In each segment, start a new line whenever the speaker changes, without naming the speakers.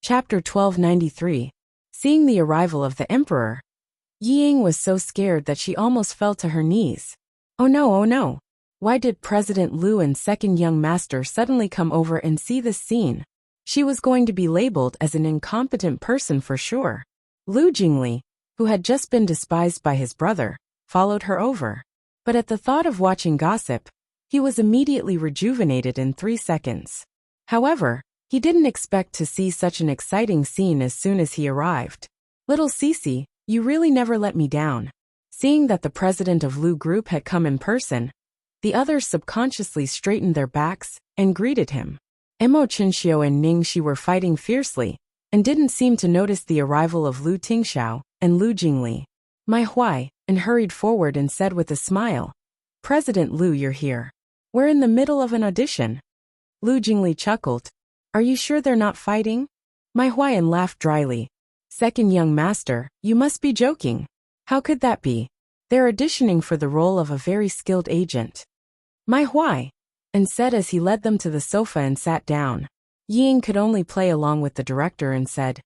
Chapter 1293. Seeing the arrival of the Emperor. Ying was so scared that she almost fell to her knees. Oh no, oh no. Why did President Lu and second young master suddenly come over and see this scene? She was going to be labeled as an incompetent person for sure. Lu Jingli, who had just been despised by his brother, followed her over. But at the thought of watching gossip, he was immediately rejuvenated in 3 seconds. However, he didn't expect to see such an exciting scene as soon as he arrived. Little Cece, you really never let me down. Seeing that the president of Lu Group had come in person, the others subconsciously straightened their backs and greeted him. Emo Chinxiu and Ning Shi were fighting fiercely and didn't seem to notice the arrival of Lu Tingxiao and Lu Jingli. My Huai, and hurried forward and said with a smile, President Lu, you're here. We're in the middle of an audition. Lu Jingli chuckled. Are you sure they're not fighting? My Huayan laughed dryly. Second young master, you must be joking. How could that be? They're auditioning for the role of a very skilled agent. My Huai, and said as he led them to the sofa and sat down. Ying could only play along with the director and said,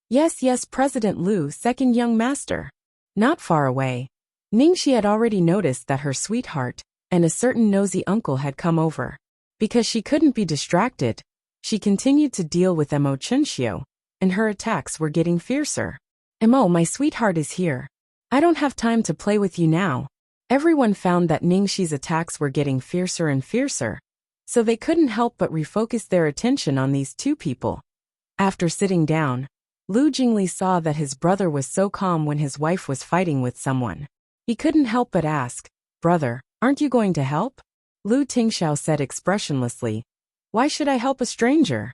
Yes, yes, President Lu, second young master. Not far away, Ningxi had already noticed that her sweetheart and a certain nosy uncle had come over. Because she couldn't be distracted, she continued to deal with Emo Chinxiu, and her attacks were getting fiercer. Emo, my sweetheart is here. I don't have time to play with you now. Everyone found that Ningxi's attacks were getting fiercer and fiercer, so they couldn't help but refocus their attention on these two people. After sitting down, Lu Jingli saw that his brother was so calm when his wife was fighting with someone. He couldn't help but ask, Brother, aren't you going to help? Lu Tingxiao said expressionlessly, Why should I help a stranger?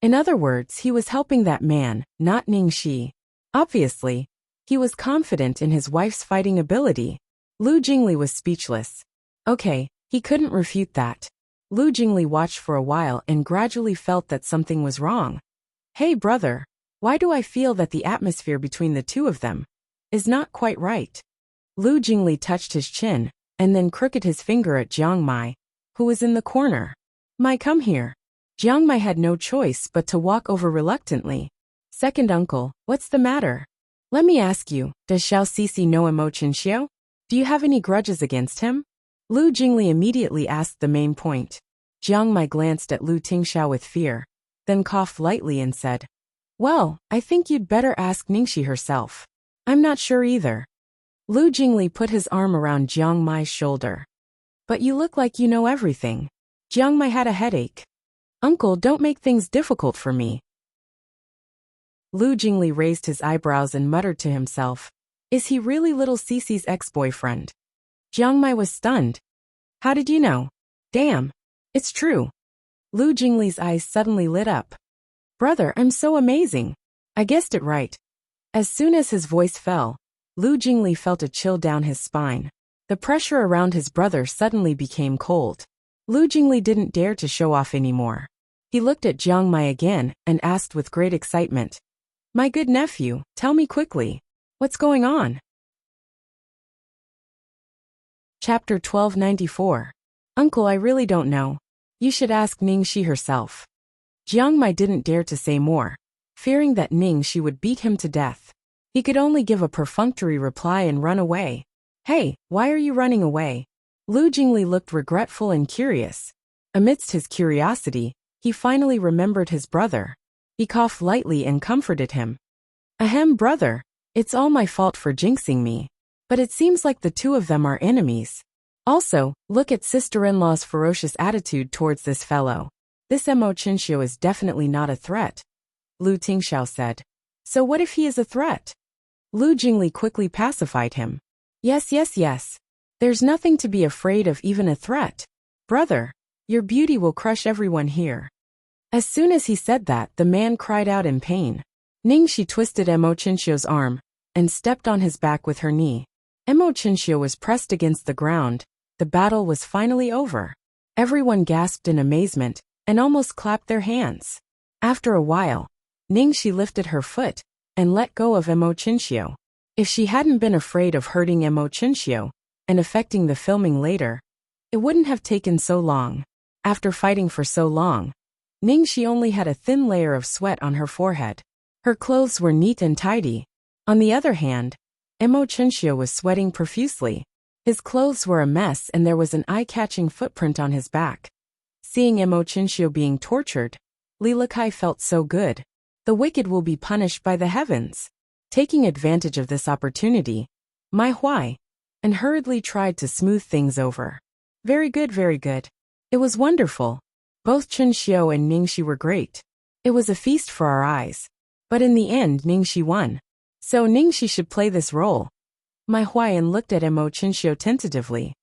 In other words, he was helping that man, not Ningxi. Obviously, he was confident in his wife's fighting ability. Lu Jingli was speechless. Okay, he couldn't refute that. Lu Jingli watched for a while and gradually felt that something was wrong. Hey brother, why do I feel that the atmosphere between the two of them is not quite right? Lu Jingli touched his chin, and then crooked his finger at Jiang Mai, who was in the corner. Mai, come here. Jiang Mai had no choice but to walk over reluctantly. Second uncle, what's the matter? Let me ask you, does Xiao Cixi know Emo Chinxiu? Do you have any grudges against him? Lu Jingli immediately asked the main point. Jiang Mai glanced at Lu Tingxiao with fear, then coughed lightly and said, Well, I think you'd better ask Ningxi herself. I'm not sure either. Lu Jingli put his arm around Jiang Mai's shoulder. But you look like you know everything. Jiang Mai had a headache. Uncle, don't make things difficult for me. Lu Jingli raised his eyebrows and muttered to himself, Is he really little Cece's ex-boyfriend? Jiang Mai was stunned. How did you know? Damn. It's true. Lu Jingli's eyes suddenly lit up. Brother, I'm so amazing. I guessed it right. As soon as his voice fell, Lu Jingli felt a chill down his spine. The pressure around his brother suddenly became cold. Lu Jingli didn't dare to show off anymore. He looked at Jiang Mai again and asked with great excitement, My good nephew, tell me quickly. What's going on? Chapter 1294. Uncle, I really don't know. You should ask Ningxi herself. Jiang Mai didn't dare to say more, fearing that Ningxi would beat him to death. He could only give a perfunctory reply and run away. Hey, why are you running away? Lu Jingli looked regretful and curious. Amidst his curiosity, he finally remembered his brother. He coughed lightly and comforted him. Ahem, brother, it's all my fault for jinxing me. But it seems like the two of them are enemies. Also, look at sister-in-law's ferocious attitude towards this fellow. This Emo Chinxiu is definitely not a threat. Lu Tingxiao said. So what if he is a threat? Lu Jingli quickly pacified him. Yes, yes, yes. There's nothing to be afraid of, even a threat. Brother, your beauty will crush everyone here. As soon as he said that, the man cried out in pain. Ningxi twisted Emo Chinxiu's arm and stepped on his back with her knee. Emo Chinxiu was pressed against the ground. The battle was finally over. Everyone gasped in amazement and almost clapped their hands. After a while, Ningxi lifted her foot and let go of Emo Chinxiu. If she hadn't been afraid of hurting Emo Chinxiu and affecting the filming later, it wouldn't have taken so long. After fighting for so long, Ningxi only had a thin layer of sweat on her forehead. Her clothes were neat and tidy. On the other hand, Emo Chinxio was sweating profusely. His clothes were a mess and there was an eye-catching footprint on his back. Seeing Emo Chinxio being tortured, Lilakai felt so good. The wicked will be punished by the heavens. Taking advantage of this opportunity, Mai Huai, and hurriedly tried to smooth things over. Very good, very good. It was wonderful. Both Chinxio and Ningxi were great. It was a feast for our eyes. But in the end Ningxi won. So Ningxi should play this role. Mai Huaiyan looked at Emo Chinxio tentatively.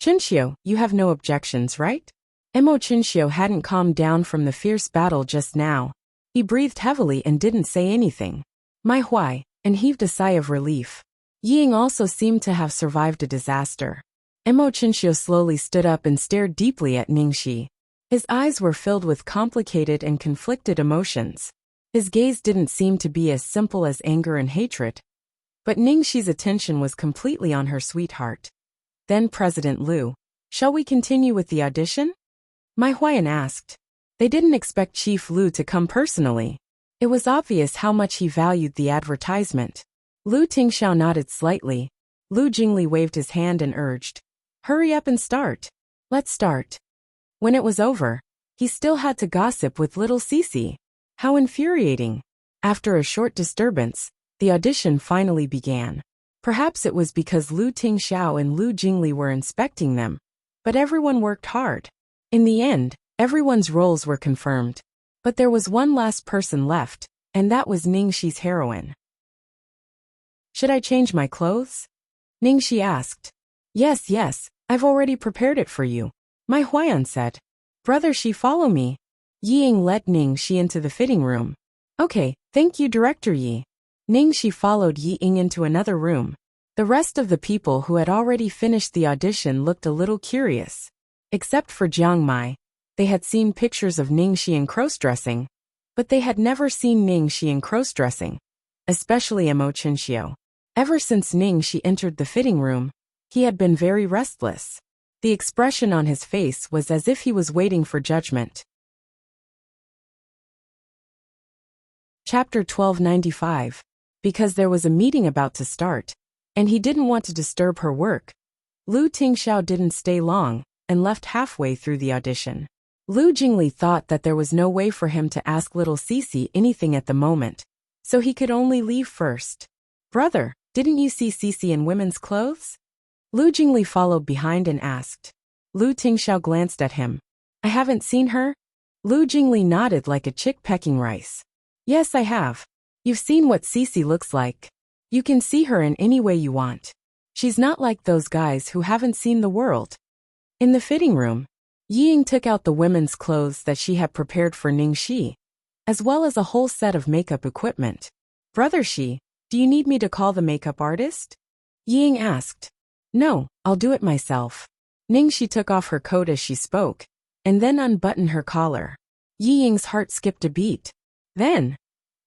Chinxio, you have no objections, right? Emo Chinxio hadn't calmed down from the fierce battle just now. He breathed heavily and didn't say anything. Mai Huai, and heaved a sigh of relief. Ying also seemed to have survived a disaster. Emo Chinxio slowly stood up and stared deeply at Ningxi. His eyes were filled with complicated and conflicted emotions. His gaze didn't seem to be as simple as anger and hatred. But Ningxi's attention was completely on her sweetheart. Then President Liu, shall we continue with the audition? Mai Huaiyan asked. They didn't expect Chief Liu to come personally. It was obvious how much he valued the advertisement. Lu Tingxiao nodded slightly. Lu Jingli waved his hand and urged. Hurry up and start. Let's start. When it was over, he still had to gossip with little Cici. How infuriating. After a short disturbance, the audition finally began. Perhaps it was because Lu Tingxiao and Lu Jingli were inspecting them. But everyone worked hard. In the end, everyone's roles were confirmed. But there was one last person left, and that was Ningxi's heroine. Should I change my clothes? Ningxi asked. Yes, yes, I've already prepared it for you. Mai Huaiyan said. Brother Shi, follow me. Ying led Ningxi into the fitting room. Okay, thank you, Director Yi. Ningxi followed Ying into another room. The rest of the people who had already finished the audition looked a little curious. Except for Jiang Mai. They had seen pictures of Ningxi in cross-dressing, but they had never seen Ningxi in cross-dressing, especially Emo Chinxio. Ever since Ningxi entered the fitting room, he had been very restless. The expression on his face was as if he was waiting for judgment. Chapter 1295. Because there was a meeting about to start, and he didn't want to disturb her work, Lu Tingxiao didn't stay long and left halfway through the audition. Lu Jingli thought that there was no way for him to ask little Cici anything at the moment, so he could only leave first. Brother, didn't you see Cici in women's clothes? Lu Jingli followed behind and asked. Lu Tingxiao glanced at him. I haven't seen her? Lu Jingli nodded like a chick pecking rice. Yes, I have. You've seen what Cici looks like. You can see her in any way you want. She's not like those guys who haven't seen the world. In the fitting room, Ying took out the women's clothes that she had prepared for Ningxi, as well as a whole set of makeup equipment. Brother Shi, do you need me to call the makeup artist? Ying asked. No, I'll do it myself. Ningxi took off her coat as she spoke, and then unbuttoned her collar. Ying's heart skipped a beat. Then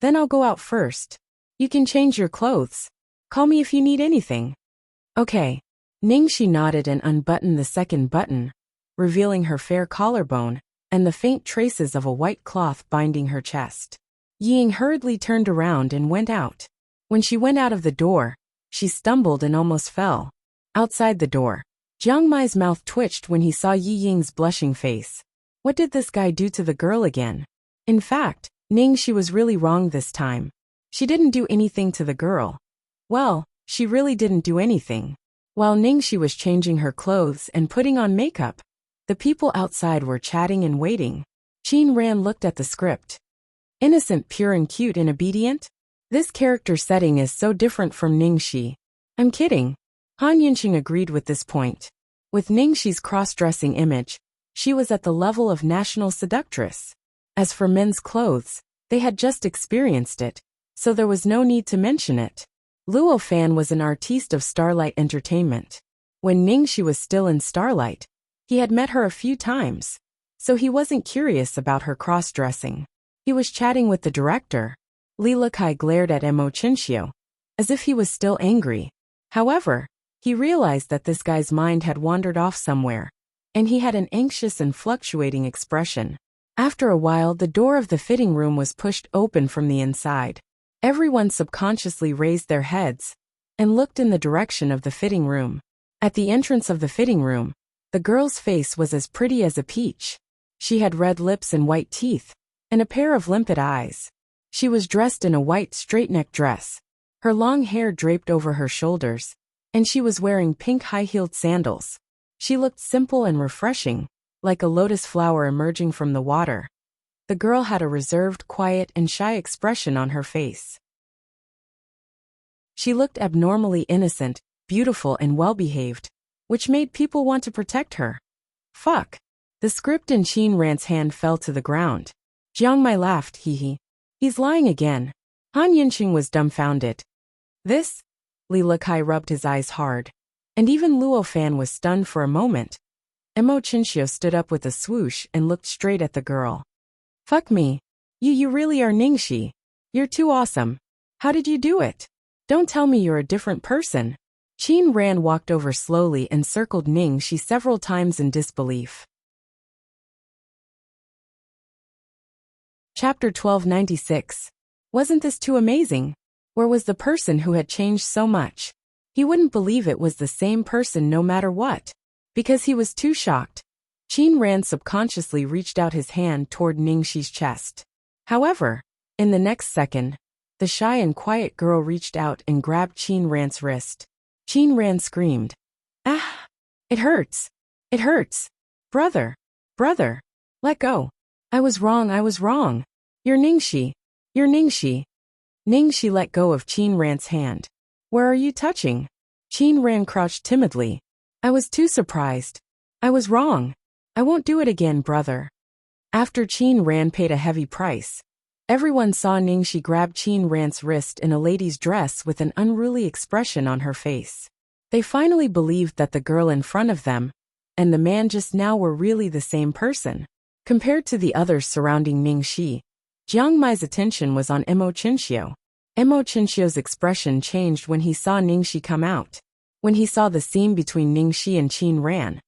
I'll go out first. You can change your clothes. Call me if you need anything. Okay. Ningxi nodded and unbuttoned the second button, revealing her fair collarbone and the faint traces of a white cloth binding her chest. Ying hurriedly turned around and went out. When she went out of the door, she stumbled and almost fell. Outside the door, Jiang Mai's mouth twitched when he saw Ying's blushing face. What did this guy do to the girl again? In fact, Ningxi was really wrong this time. She didn't do anything to the girl. Well, she really didn't do anything. While Ningxi was changing her clothes and putting on makeup, the people outside were chatting and waiting. Qin Ran looked at the script. Innocent, pure and cute and obedient? This character setting is so different from Ningxi. I'm kidding. Han Yinqing agreed with this point. With Ningxi's cross-dressing image, she was at the level of national seductress. As for men's clothes, they had just experienced it, so there was no need to mention it. Luo Fan was an artiste of Starlight Entertainment. When Ningxi was still in Starlight, he had met her a few times, so he wasn't curious about her cross-dressing. He was chatting with the director. Lila Kai glared at Emo Chinxio, as if he was still angry. However, he realized that this guy's mind had wandered off somewhere, and he had an anxious and fluctuating expression. After a while, the door of the fitting room was pushed open from the inside. Everyone subconsciously raised their heads and looked in the direction of the fitting room. At the entrance of the fitting room, the girl's face was as pretty as a peach. She had red lips and white teeth, and a pair of limpid eyes. She was dressed in a white straight-neck dress. Her long hair draped over her shoulders, and she was wearing pink high-heeled sandals. She looked simple and refreshing, like a lotus flower emerging from the water. The girl had a reserved, quiet, and shy expression on her face. She looked abnormally innocent, beautiful, and well-behaved, which made people want to protect her. Fuck. The script in Qin Ran's hand fell to the ground. Jiang Mai laughed, hee. He's lying again. Han Yinqing was dumbfounded. This? Li Lukai rubbed his eyes hard. And even Luo Fan was stunned for a moment. Mo Qinxiu stood up with a swoosh and looked straight at the girl. Fuck me. You really are Ningxi. You're too awesome. How did you do it? Don't tell me you're a different person. Qin Ran walked over slowly and circled Ningxi several times in disbelief. Chapter 1296. Wasn't this too amazing? Where was the person who had changed so much? He wouldn't believe it was the same person no matter what. Because he was too shocked. Qin Ran subconsciously reached out his hand toward Ningxi's chest. However, in the next second, the shy and quiet girl reached out and grabbed Qin Ran's wrist. Qin Ran screamed. Ah! It hurts! It hurts! Brother! Brother! Let go! I was wrong! You're Ningxi! You're Ningxi! Ningxi let go of Qin Ran's hand. Where are you touching? Qin Ran crouched timidly. I was too surprised. I was wrong. I won't do it again, brother. After Qin Ran paid a heavy price, everyone saw Ningxi grab Qin Ran's wrist in a lady's dress with an unruly expression on her face. They finally believed that the girl in front of them and the man just now were really the same person. Compared to the others surrounding Ningxi, Jiang Mai's attention was on Mo Qinxiu. Mo Qinxiu's expression changed when he saw Ningxi come out. When he saw the scene between Ningxi and Qin Ran,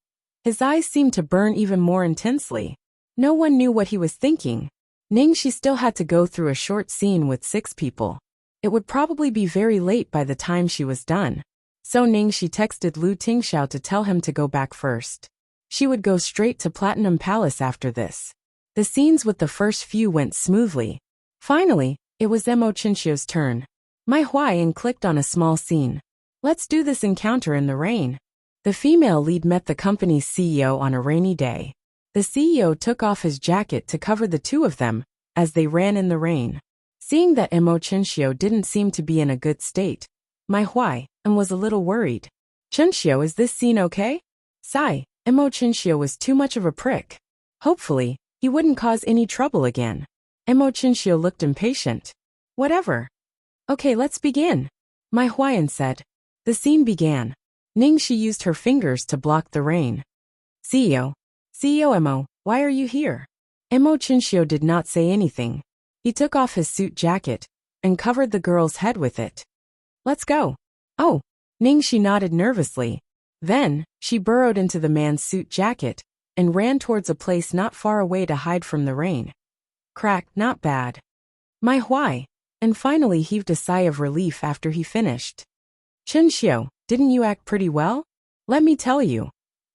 his eyes seemed to burn even more intensely. No one knew what he was thinking. Ningxi still had to go through a short scene with 6 people. It would probably be very late by the time she was done. So Ningxi texted Lu Tingxiao to tell him to go back first. She would go straight to Platinum Palace after this. The scenes with the first few went smoothly. Finally, it was Mo Qinxiu's turn. Mai Huayan clicked on a small scene. Let's do this encounter in the rain. The female lead met the company's CEO on a rainy day. The CEO took off his jacket to cover the two of them as they ran in the rain. Seeing that Mo Qinxiu didn't seem to be in a good state, Mai Huayan was a little worried. Qinxiu, is this scene okay? Sigh, Mo Qinxiu was too much of a prick. Hopefully, he wouldn't cause any trouble again. Mo Qinxiu looked impatient. Whatever. Okay, let's begin, Mai Huayan said. The scene began. Ningxi used her fingers to block the rain. CEO Mo, why are you here? Mo Qinxiu did not say anything. He took off his suit jacket and covered the girl's head with it. Let's go. Oh, Ningxi nodded nervously. Then, she burrowed into the man's suit jacket and ran towards a place not far away to hide from the rain. Crack, not bad. Mai Huayan, and finally heaved a sigh of relief after he finished. Qinxiu, didn't you act pretty well? Let me tell you.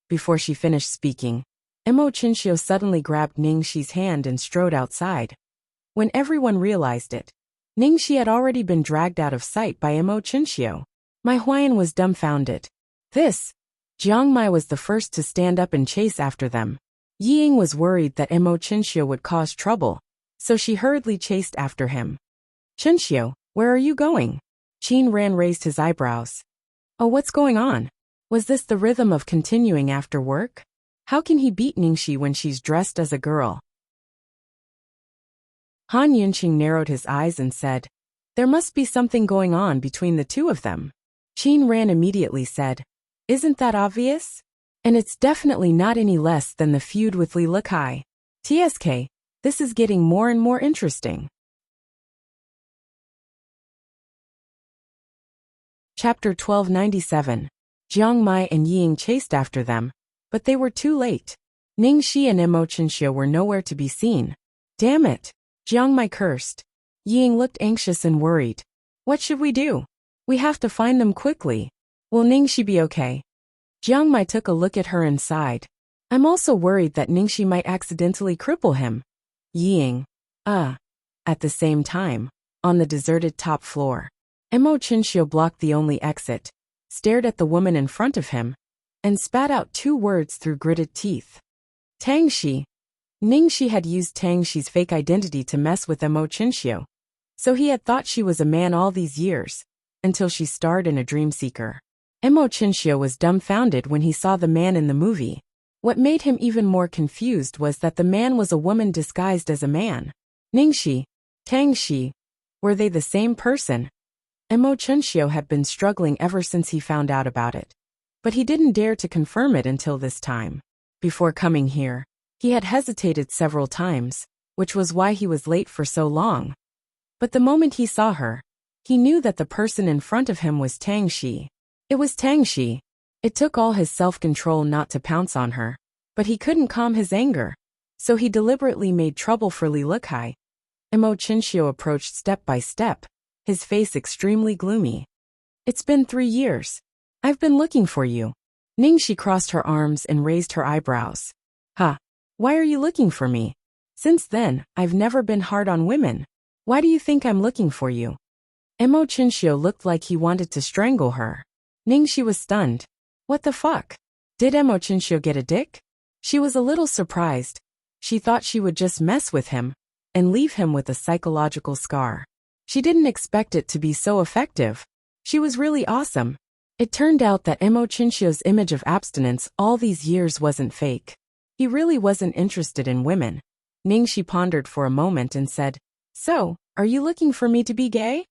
Before she finished speaking, Mo Qinxiu suddenly grabbed Ningxi's hand and strode outside. When everyone realized it, Ningxi had already been dragged out of sight by Mo Qinxiu. Mai Huayan was dumbfounded. Jiang Mai was the first to stand up and chase after them. Ying was worried that Mo Qinxiu would cause trouble, so she hurriedly chased after him. Qinxiu, where are you going? Qin Ran raised his eyebrows. Oh, what's going on? Was this the rhythm of continuing after work? How can he beat Ningxi when she's dressed as a girl? Han Yinqing narrowed his eyes and said, there must be something going on between the two of them. Qin Ran immediately said, isn't that obvious? And it's definitely not any less than the feud with Li Lukai. TSK, this is getting more and more interesting. Chapter 1297. Jiang Mai and Ying chased after them, but they were too late. Ningxi and Imochinxio were nowhere to be seen. Damn it! Jiang Mai cursed. Ying looked anxious and worried. What should we do? We have to find them quickly. Will Ningxi be okay? Jiang Mai took a look at her and sighed. I'm also worried that Ningxi might accidentally cripple him. Ying. At the same time, on the deserted top floor, Imochinxio blocked the only exit, stared at the woman in front of him, and spat out 2 words through gritted teeth. Tangxi. Ningxi had used Tangxi's fake identity to mess with Imochinxio, so he had thought she was a man all these years, until she starred in A Dream Seeker. Imochinxio was dumbfounded when he saw the man in the movie. What made him even more confused was that the man was a woman disguised as a man. Ningxi, Tangxi, were they the same person? Imochinxio had been struggling ever since he found out about it. But he didn't dare to confirm it until this time. Before coming here, he had hesitated several times, which was why he was late for so long. But the moment he saw her, he knew that the person in front of him was Tangxi. It was Tangxi. It took all his self-control not to pounce on her, but he couldn't calm his anger, so he deliberately made trouble for Li Lukai. Imochinxio approached step by step, his face extremely gloomy. It's been 3 years. I've been looking for you. Ningxi crossed her arms and raised her eyebrows. Huh. Why are you looking for me? Since then, I've never been hard on women. Why do you think I'm looking for you? Imochinxio looked like he wanted to strangle her. Ningxi was stunned. What the fuck? Did Imochinxio get a dick? She was a little surprised. She thought she would just mess with him and leave him with a psychological scar. She didn't expect it to be so effective. She was really awesome. It turned out that Imochinxio's image of abstinence all these years wasn't fake. He really wasn't interested in women. Ningxi pondered for a moment and said, So, are you looking for me to be gay?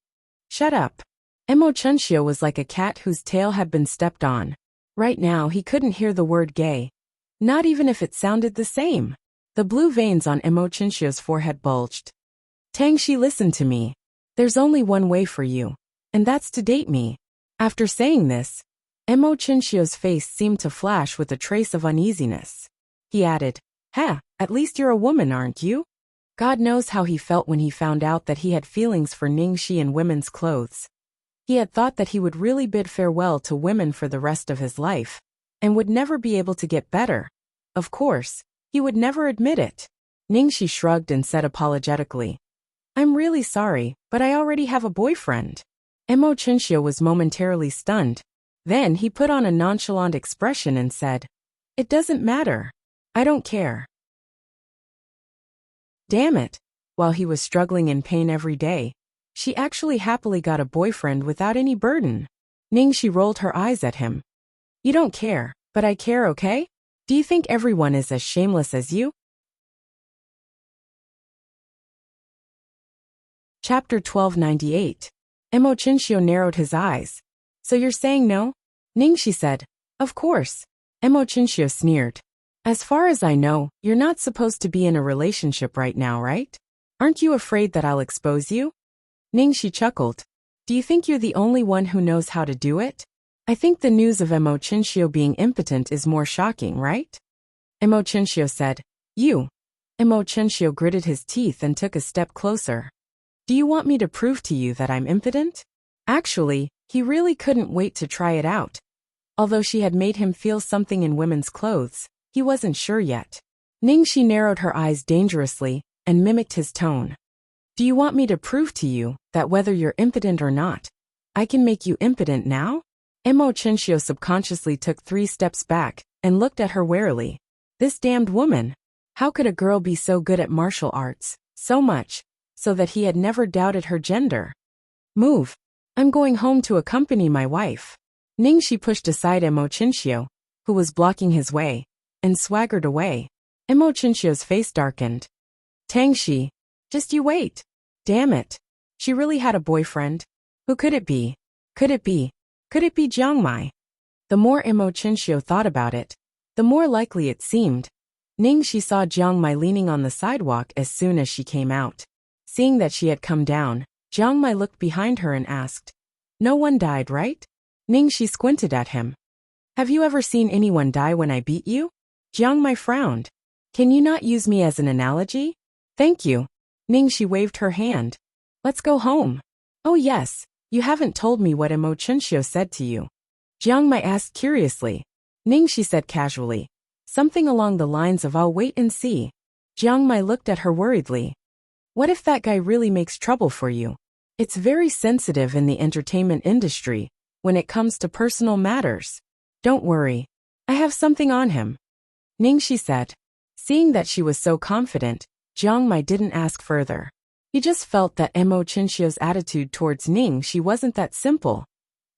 Shut up. Imochinxio was like a cat whose tail had been stepped on. Right now he couldn't hear the word gay. Not even if it sounded the same. The blue veins on Imochinxio's forehead bulged. Tangxi, listen to me. There's only one way for you, and that's to date me. After saying this, Imochinxio's face seemed to flash with a trace of uneasiness. He added, at least you're a woman, aren't you? God knows how he felt when he found out that he had feelings for Ningxi in women's clothes. He had thought that he would really bid farewell to women for the rest of his life, and would never be able to get better. Of course, he would never admit it. Ningxi shrugged and said apologetically, I'm really sorry, but I already have a boyfriend. Imochinxio was momentarily stunned. Then he put on a nonchalant expression and said, It doesn't matter. I don't care. Damn it. While he was struggling in pain every day, she actually happily got a boyfriend without any burden. Ningxi rolled her eyes at him. You don't care, but I care, okay? Do you think everyone is as shameless as you? Chapter 1298. Imochinxio narrowed his eyes. So you're saying no? Ningxi said, Of course. Imochinxio sneered. As far as I know, you're not supposed to be in a relationship right now, right? Aren't you afraid that I'll expose you? Ningxi chuckled. Do you think you're the only one who knows how to do it? I think the news of Imochinxio being impotent is more shocking, right? Imochinxio said, You. Imochinxio gritted his teeth and took a step closer. Do you want me to prove to you that I'm impotent? Actually, he really couldn't wait to try it out. Although she had made him feel something in women's clothes, he wasn't sure yet. Ningxi narrowed her eyes dangerously and mimicked his tone. Do you want me to prove to you that whether you're impotent or not, I can make you impotent now? Imochinxio subconsciously took 3 steps back and looked at her warily. This damned woman. How could a girl be so good at martial arts, so much, so that he had never doubted her gender? Move. I'm going home to accompany my wife. Ningxi pushed aside Imochinxio, who was blocking his way, and swaggered away. Imochinxio's face darkened. Tangxi, just you wait. Damn it. She really had a boyfriend. Who could it be? Could it be Jiang Mai? The more Imochinxio thought about it, the more likely it seemed. Ningxi saw Jiang Mai leaning on the sidewalk as soon as she came out. Seeing that she had come down, Jiang Mai looked behind her and asked, No one died, right? Ningxi squinted at him. Have you ever seen anyone die when I beat you? Jiang Mai frowned. Can you not use me as an analogy? Thank you. Ningxi waved her hand. Let's go home. Oh yes, you haven't told me what Imo Chunxiu said to you. Jiang Mai asked curiously. Ningxi said casually. Something along the lines of I'll wait and see. Jiang Mai looked at her worriedly. What if that guy really makes trouble for you? It's very sensitive in the entertainment industry when it comes to personal matters. Don't worry. I have something on him. Ningxi said. Seeing that she was so confident, Jiang Mai didn't ask further. He just felt that Imo Chinxiu's attitude towards Ningxi wasn't that simple.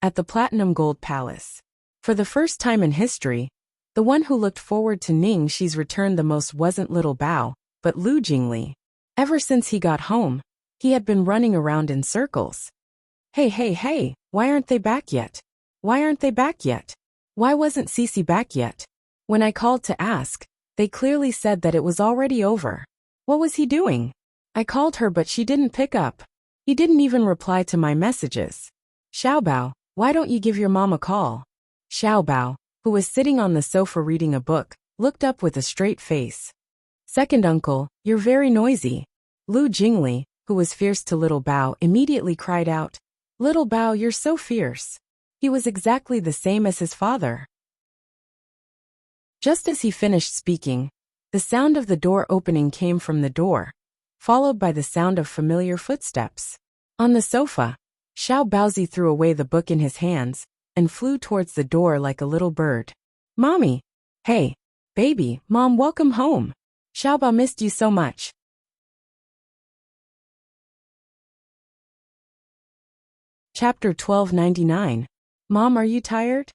At the Platinum Gold Palace. For the first time in history, the one who looked forward to Ningxi's return the most wasn't little Bao, but Lu Jingli. Ever since he got home, he had been running around in circles. Hey, why aren't they back yet? Why aren't they back yet? Why wasn't Cici back yet? When I called to ask, they clearly said that it was already over. What was he doing? I called her but she didn't pick up. He didn't even reply to my messages. Xiaobao, why don't you give your mom a call? Xiaobao, who was sitting on the sofa reading a book, looked up with a straight face. Second uncle, you're very noisy. Lu Jingli, who was fierce to little Bao, immediately cried out. Little Bao, you're so fierce. He was exactly the same as his father. Just as he finished speaking, the sound of the door opening came from the door, followed by the sound of familiar footsteps. On the sofa, Xiao Baozi threw away the book in his hands and flew towards the door like a little bird. Mommy! Hey, baby, Mom, welcome home. Xiao Bao missed you so much. Chapter 1299. Mom, are you tired?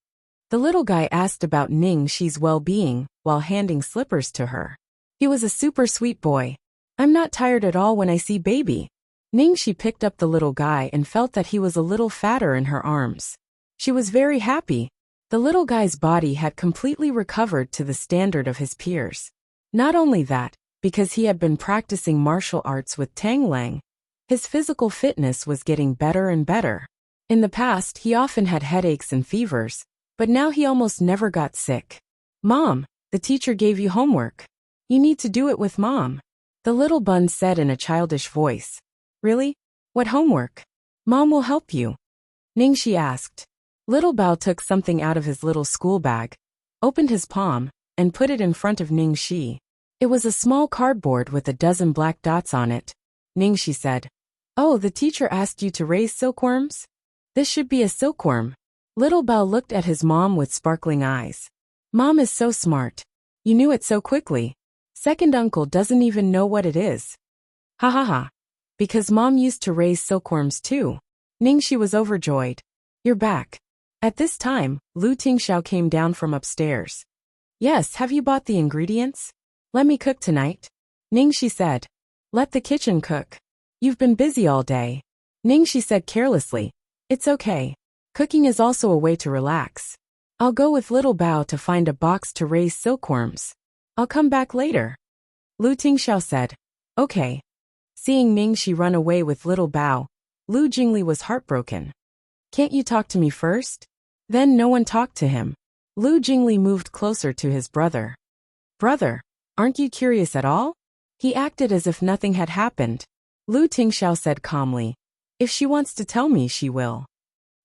The little guy asked about Ningxi's well-being while handing slippers to her. He was a super sweet boy. I'm not tired at all when I see baby. Ningxi picked up the little guy and felt that he was a little fatter in her arms. She was very happy. The little guy's body had completely recovered to the standard of his peers. Not only that, because he had been practicing martial arts with Tang Lang, his physical fitness was getting better and better. In the past, he often had headaches and fevers, but now he almost never got sick. Mom, the teacher gave you homework. You need to do it with Mom. The little bun said in a childish voice. Really? What homework? Mom will help you. Ningxi asked. Little Bao took something out of his little school bag, opened his palm, and put it in front of Ningxi. It was a small cardboard with a dozen black dots on it. Ningxi said. Oh, the teacher asked you to raise silkworms? This should be a silkworm. Little Bao looked at his mom with sparkling eyes. Mom is so smart. You knew it so quickly. Second uncle doesn't even know what it is. Ha ha ha. Because Mom used to raise silkworms too. Ningxi was overjoyed. You're back. At this time, Lu Tingxiao came down from upstairs. Yes, have you bought the ingredients? Let me cook tonight. Ningxi said. Let the kitchen cook. You've been busy all day. Ningxi said carelessly. It's okay. Cooking is also a way to relax. I'll go with little Bao to find a box to raise silkworms. I'll come back later. Lu Tingxiao said. Okay. Seeing Ningxi run away with little Bao, Lu Jingli was heartbroken. Can't you talk to me first? Then no one talked to him. Lu Jingli moved closer to his brother. Brother, aren't you curious at all? He acted as if nothing had happened. Lu Tingxiao said calmly. If she wants to tell me, she will.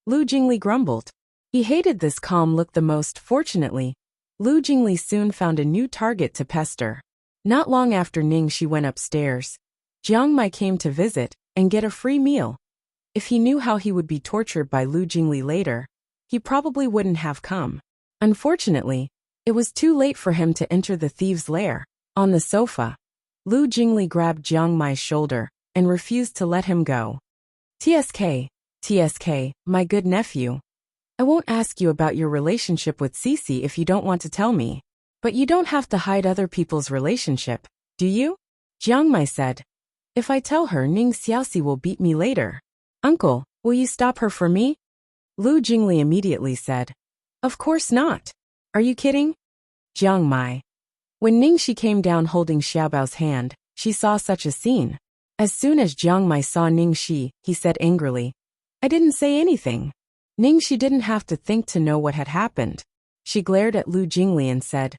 Lu Jingli grumbled. He hated this calm look the most. Fortunately, Lu Jingli soon found a new target to pester. Not long after Ningxi went upstairs, Jiang Mai came to visit and get a free meal. If he knew how he would be tortured by Lu Jingli later, he probably wouldn't have come. Unfortunately, it was too late for him to enter the thieves' lair. On the sofa, Lu Jingli grabbed Jiang Mai's shoulder and refused to let him go. TSK, my good nephew. I won't ask you about your relationship with Cici if you don't want to tell me. But you don't have to hide other people's relationship, do you? Jiang Mai said. If I tell her, Ning Xiaoxi will beat me later. Uncle, will you stop her for me? Lu Jingli immediately said. Of course not. Are you kidding? Jiang Mai. When Ningxi came down holding Xiaobao's hand, she saw such a scene. As soon as Jiang Mai saw Ningxi, he said angrily, I didn't say anything. Ningxi didn't have to think to know what had happened. She glared at Lu Jingli and said,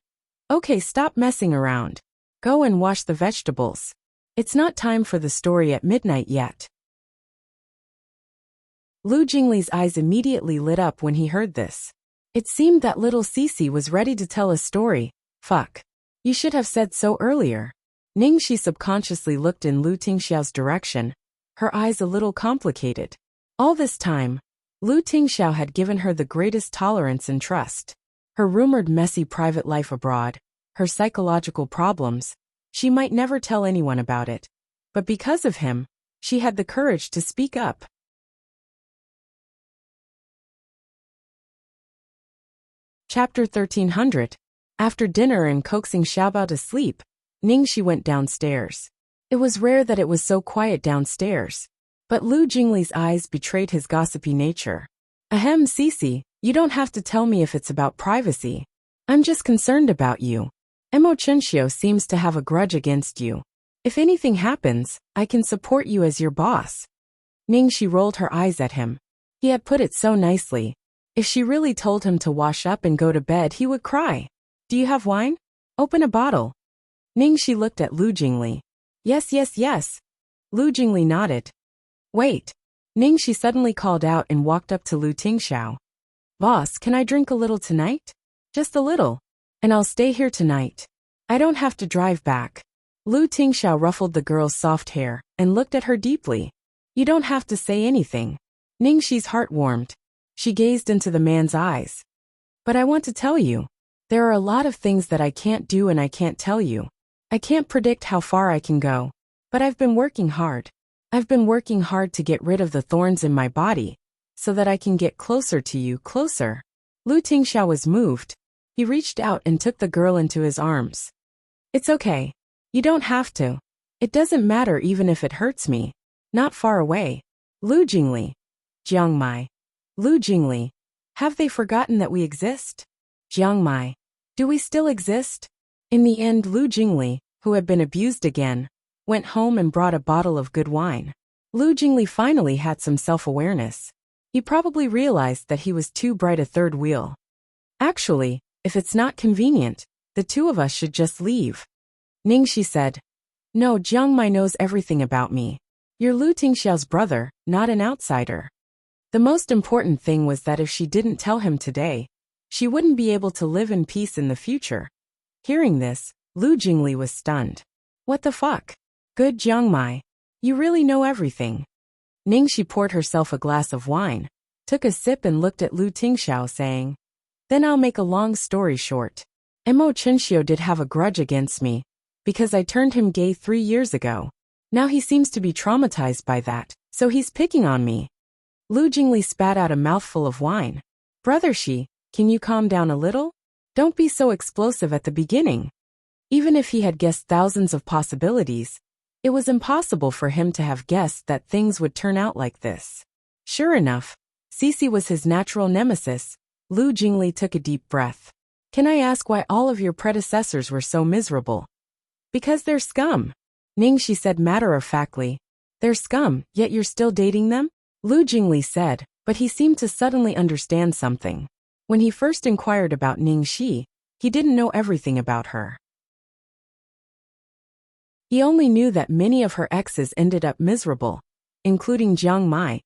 Okay, stop messing around. Go and wash the vegetables. It's not time for the story at midnight yet. Lu Jingli's eyes immediately lit up when he heard this. It seemed that little Cece was ready to tell a story. Fuck. You should have said so earlier. Ningxi subconsciously looked in Lu Tingxiao's direction, her eyes a little complicated. All this time, Lu Tingxiao had given her the greatest tolerance and trust. Her rumored messy private life abroad, her psychological problems, she might never tell anyone about it. But because of him, she had the courage to speak up. Chapter 1300. After dinner and coaxing Xiaobao to sleep, Ningxi went downstairs. It was rare that it was so quiet downstairs. But Lu Jingli's eyes betrayed his gossipy nature. Ahem, Cece, you don't have to tell me if it's about privacy. I'm just concerned about you. Mo Chenxiu seems to have a grudge against you. If anything happens, I can support you as your boss. Ningxi rolled her eyes at him. He had put it so nicely. If she really told him to wash up and go to bed, he would cry. Do you have wine? Open a bottle. Ningxi looked at Lu Jingli. Yes, yes, yes. Lu Jingli nodded. Wait. Ningxi suddenly called out and walked up to Lu Tingxiao. Boss, can I drink a little tonight? Just a little. And I'll stay here tonight. I don't have to drive back. Lu Tingxiao ruffled the girl's soft hair and looked at her deeply. You don't have to say anything. Ningxi's heart warmed. She gazed into the man's eyes. But I want to tell you. There are a lot of things that I can't do and I can't tell you. I can't predict how far I can go. But I've been working hard. I've been working hard to get rid of the thorns in my body, so that I can get closer to you, closer. Lu Tingxiao was moved. He reached out and took the girl into his arms. It's okay. You don't have to. It doesn't matter even if it hurts me. Not far away. Lu Jingli. Jiang Mai. Lu Jingli. Have they forgotten that we exist? Jiang Mai. Do we still exist? In the end, Lu Jingli, who had been abused again, went home and brought a bottle of good wine. Lu Jingli finally had some self-awareness. He probably realized that he was too bright a third wheel. Actually, if it's not convenient, the two of us should just leave. Ningxi said. No, Jiang Mai knows everything about me. You're Lu Tingxiao's brother, not an outsider. The most important thing was that if she didn't tell him today, she wouldn't be able to live in peace in the future. Hearing this, Lu Jingli was stunned. What the fuck? Good Jiang Mai. You really know everything. Ningxi poured herself a glass of wine, took a sip and looked at Lu Tingxiao saying, Then I'll make a long story short. Mo Chenxiu did have a grudge against me, because I turned him gay 3 years ago. Now he seems to be traumatized by that, so he's picking on me. Lu Jingli spat out a mouthful of wine. Brother Shi, can you calm down a little? Don't be so explosive at the beginning. Even if he had guessed thousands of possibilities, it was impossible for him to have guessed that things would turn out like this. Sure enough, Cece was his natural nemesis. Lu Jingli took a deep breath. Can I ask why all of your predecessors were so miserable? Because they're scum. Ningxi said matter-of-factly. They're scum, yet you're still dating them? Lu Jingli said, but he seemed to suddenly understand something. When he first inquired about Ningxi, he didn't know everything about her. He only knew that many of her exes ended up miserable, including Jiang Mai,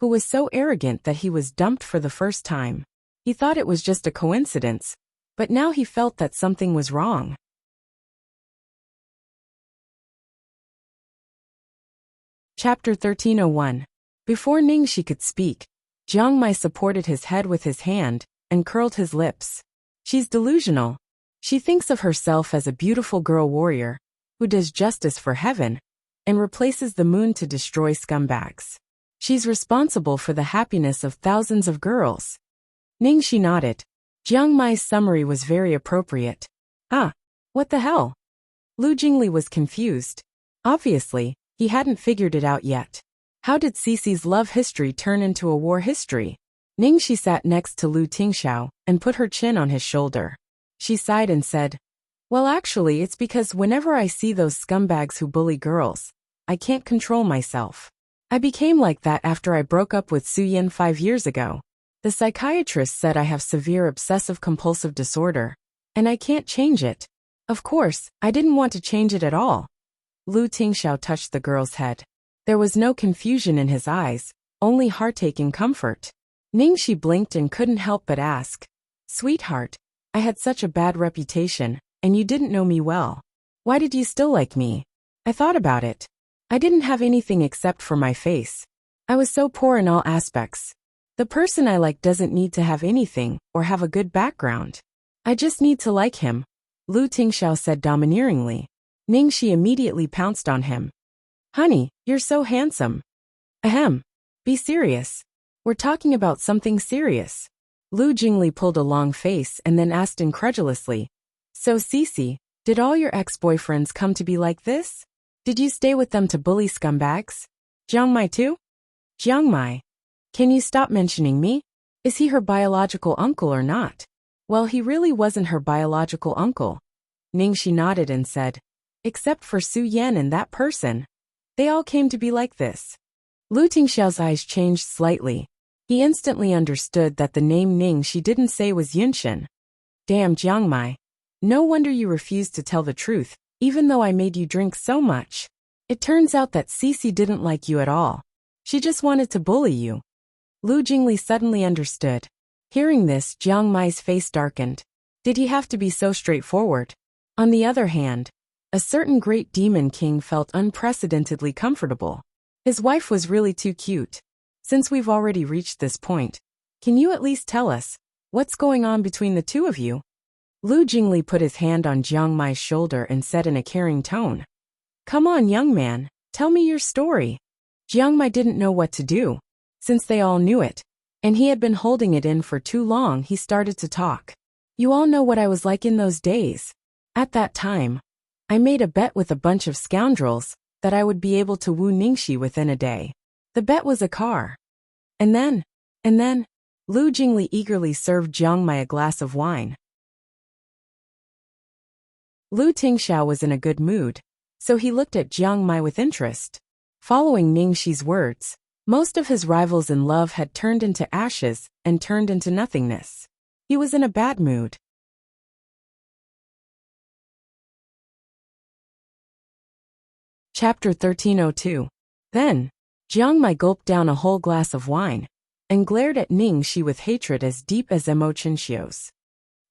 who was so arrogant that he was dumped for the first time. He thought it was just a coincidence, but now he felt that something was wrong. Chapter 1301. Before Ningxi could speak, Jiang Mai supported his head with his hand and curled his lips. She's delusional. She thinks of herself as a beautiful girl warrior who does justice for heaven and replaces the moon to destroy scumbags. She's responsible for the happiness of thousands of girls. Ningxi nodded. Jiang Mai's summary was very appropriate. Ah, what the hell? Lu Jingli was confused. Obviously, he hadn't figured it out yet. How did Cece's love history turn into a war history? Ningxi sat next to Lu Tingxiao and put her chin on his shoulder. She sighed and said, Well, actually, it's because whenever I see those scumbags who bully girls, I can't control myself. I became like that after I broke up with Su Yin 5 years ago. The psychiatrist said I have severe obsessive-compulsive disorder, and I can't change it. Of course, I didn't want to change it at all. Lu Tingxiao touched the girl's head. There was no confusion in his eyes, only heartache and comfort. Ningxi blinked and couldn't help but ask, "Sweetheart, I had such a bad reputation, and you didn't know me well. Why did you still like me?" I thought about it. I didn't have anything except for my face. I was so poor in all aspects. The person I like doesn't need to have anything or have a good background. I just need to like him, Lu Tingxiao said domineeringly. Ningxi immediately pounced on him. "Honey, you're so handsome." "Ahem. Be serious. We're talking about something serious." Lu Jingli pulled a long face and then asked incredulously, "So Cece, did all your ex-boyfriends come to be like this? Did you stay with them to bully scumbags? Jiang Mai too?" "Jiang Mai? Can you stop mentioning me? Is he her biological uncle or not?" "Well, he really wasn't her biological uncle." Ningxi nodded and said, "Except for Su Yan and that person. They all came to be like this." Lu Tingxiao's eyes changed slightly. He instantly understood that the name Ning she didn't say was Yunshin. "Damn Jiang Mai. No wonder you refused to tell the truth, even though I made you drink so much. It turns out that Cece didn't like you at all. She just wanted to bully you." Lu Jingli suddenly understood. Hearing this, Jiang Mai's face darkened. Did he have to be so straightforward? On the other hand, a certain great demon king felt unprecedentedly comfortable. His wife was really too cute. Since we've already reached this point, can you at least tell us, what's going on between the two of you? Lu Jingli put his hand on Jiang Mai's shoulder and said in a caring tone, "Come on, young man, tell me your story." Jiang Mai didn't know what to do. Since they all knew it, and he had been holding it in for too long, he started to talk. "You all know what I was like in those days. At that time, I made a bet with a bunch of scoundrels that I would be able to woo Ningxi within a day. The bet was a car. And then, Lu Jingli eagerly served Jiang Mai a glass of wine. Lu Tingxiao was in a good mood, so he looked at Jiang Mai with interest. Following Ningxi's words, most of his rivals in love had turned into ashes and turned into nothingness. He was in a bad mood. Chapter 1302. Then, Jiang Mai gulped down a whole glass of wine and glared at Ningxi with hatred as deep as Qianxiu's.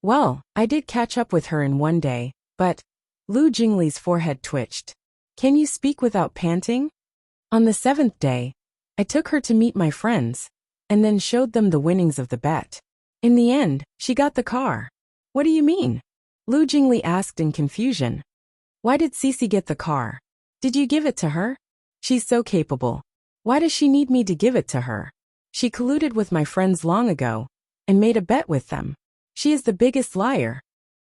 "Well, I did catch up with her in one day, but..." Lu Jingli's forehead twitched. "Can you speak without panting? On the 7th day, I took her to meet my friends, and then showed them the winnings of the bet. In the end, she got the car." "What do you mean?" Lu Jingli asked in confusion. "Why did Cece get the car? Did you give it to her? She's so capable. Why does she need me to give it to her? She colluded with my friends long ago, and made a bet with them. She is the biggest liar."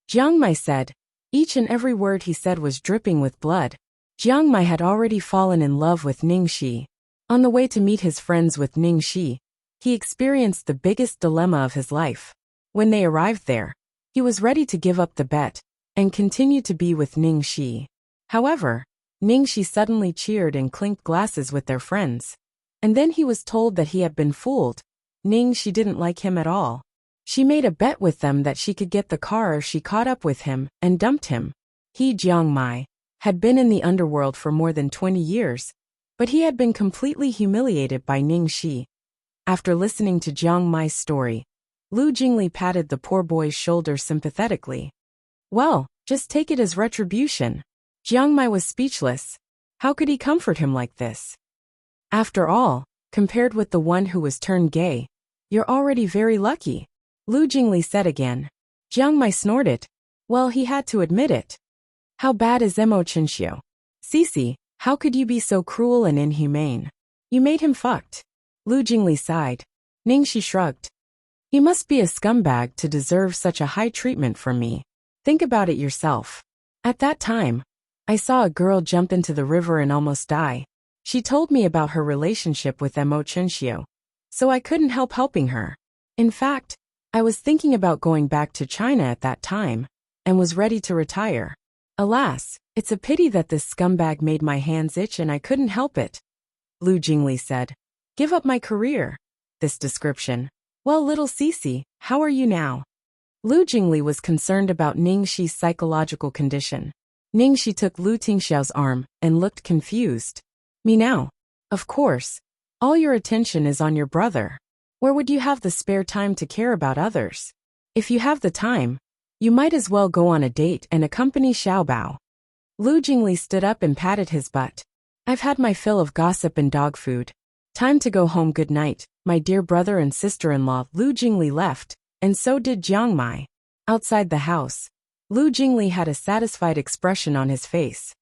Jiang Mai said. Each and every word he said was dripping with blood. Jiang Mai had already fallen in love with Ningxi. On the way to meet his friends with Ningxi, he experienced the biggest dilemma of his life. When they arrived there, he was ready to give up the bet and continue to be with Ningxi. However, Ningxi suddenly cheered and clinked glasses with their friends. And then he was told that he had been fooled. Ningxi didn't like him at all. She made a bet with them that she could get the car if she caught up with him and dumped him. He, Jiang Mai, had been in the underworld for more than 20 years, but he had been completely humiliated by Ningxi. After listening to Jiang Mai's story, Lu Jingli patted the poor boy's shoulder sympathetically. "Well, just take it as retribution." Jiang Mai was speechless. How could he comfort him like this? "After all, compared with the one who was turned gay, you're already very lucky," Lu Jingli said again. Jiang Mai snorted. Well, he had to admit it. "How bad is Qianxiu? Cece, how could you be so cruel and inhumane? You made him fucked." Lu Jingli sighed. Ningxi shrugged. "He must be a scumbag to deserve such a high treatment from me. Think about it yourself. At that time, I saw a girl jump into the river and almost die. She told me about her relationship with Qianxiu, so I couldn't help helping her. In fact, I was thinking about going back to China at that time, and was ready to retire. Alas, it's a pity that this scumbag made my hands itch and I couldn't help it." Lu Jingli said. "Give up my career." This description. "Well, little Cece, how are you now?" Lu Jingli was concerned about Ning Shi's psychological condition. Ning Shi took Lu Tingxiao's arm and looked confused. Me now? Of course. All your attention is on your brother. Where would you have the spare time to care about others? If you have the time, you might as well go on a date and accompany Xiaobao. Lu Jingli stood up and patted his butt. I've had my fill of gossip and dog food. Time to go home. Good night, my dear brother and sister-in-law. Lu Jingli left, and so did Jiang Mai. Outside the house, Lu Jingli had a satisfied expression on his face.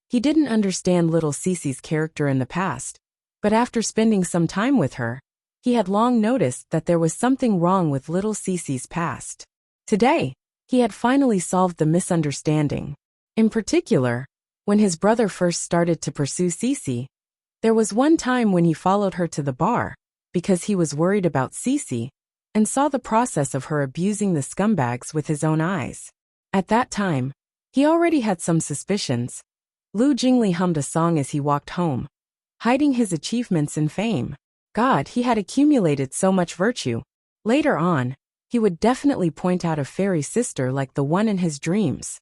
He didn't understand little Cece's character in the past, but after spending some time with her, he had long noticed that there was something wrong with little Cece's past. Today, he had finally solved the misunderstanding. In particular, when his brother first started to pursue Cece, there was one time when he followed her to the bar, because he was worried about Cece, and saw the process of her abusing the scumbags with his own eyes. At that time, he already had some suspicions. Lu Jingli hummed a song as he walked home, hiding his achievements and fame. God, he had accumulated so much virtue. Later on, he would definitely point out a fairy sister like the one in his dreams.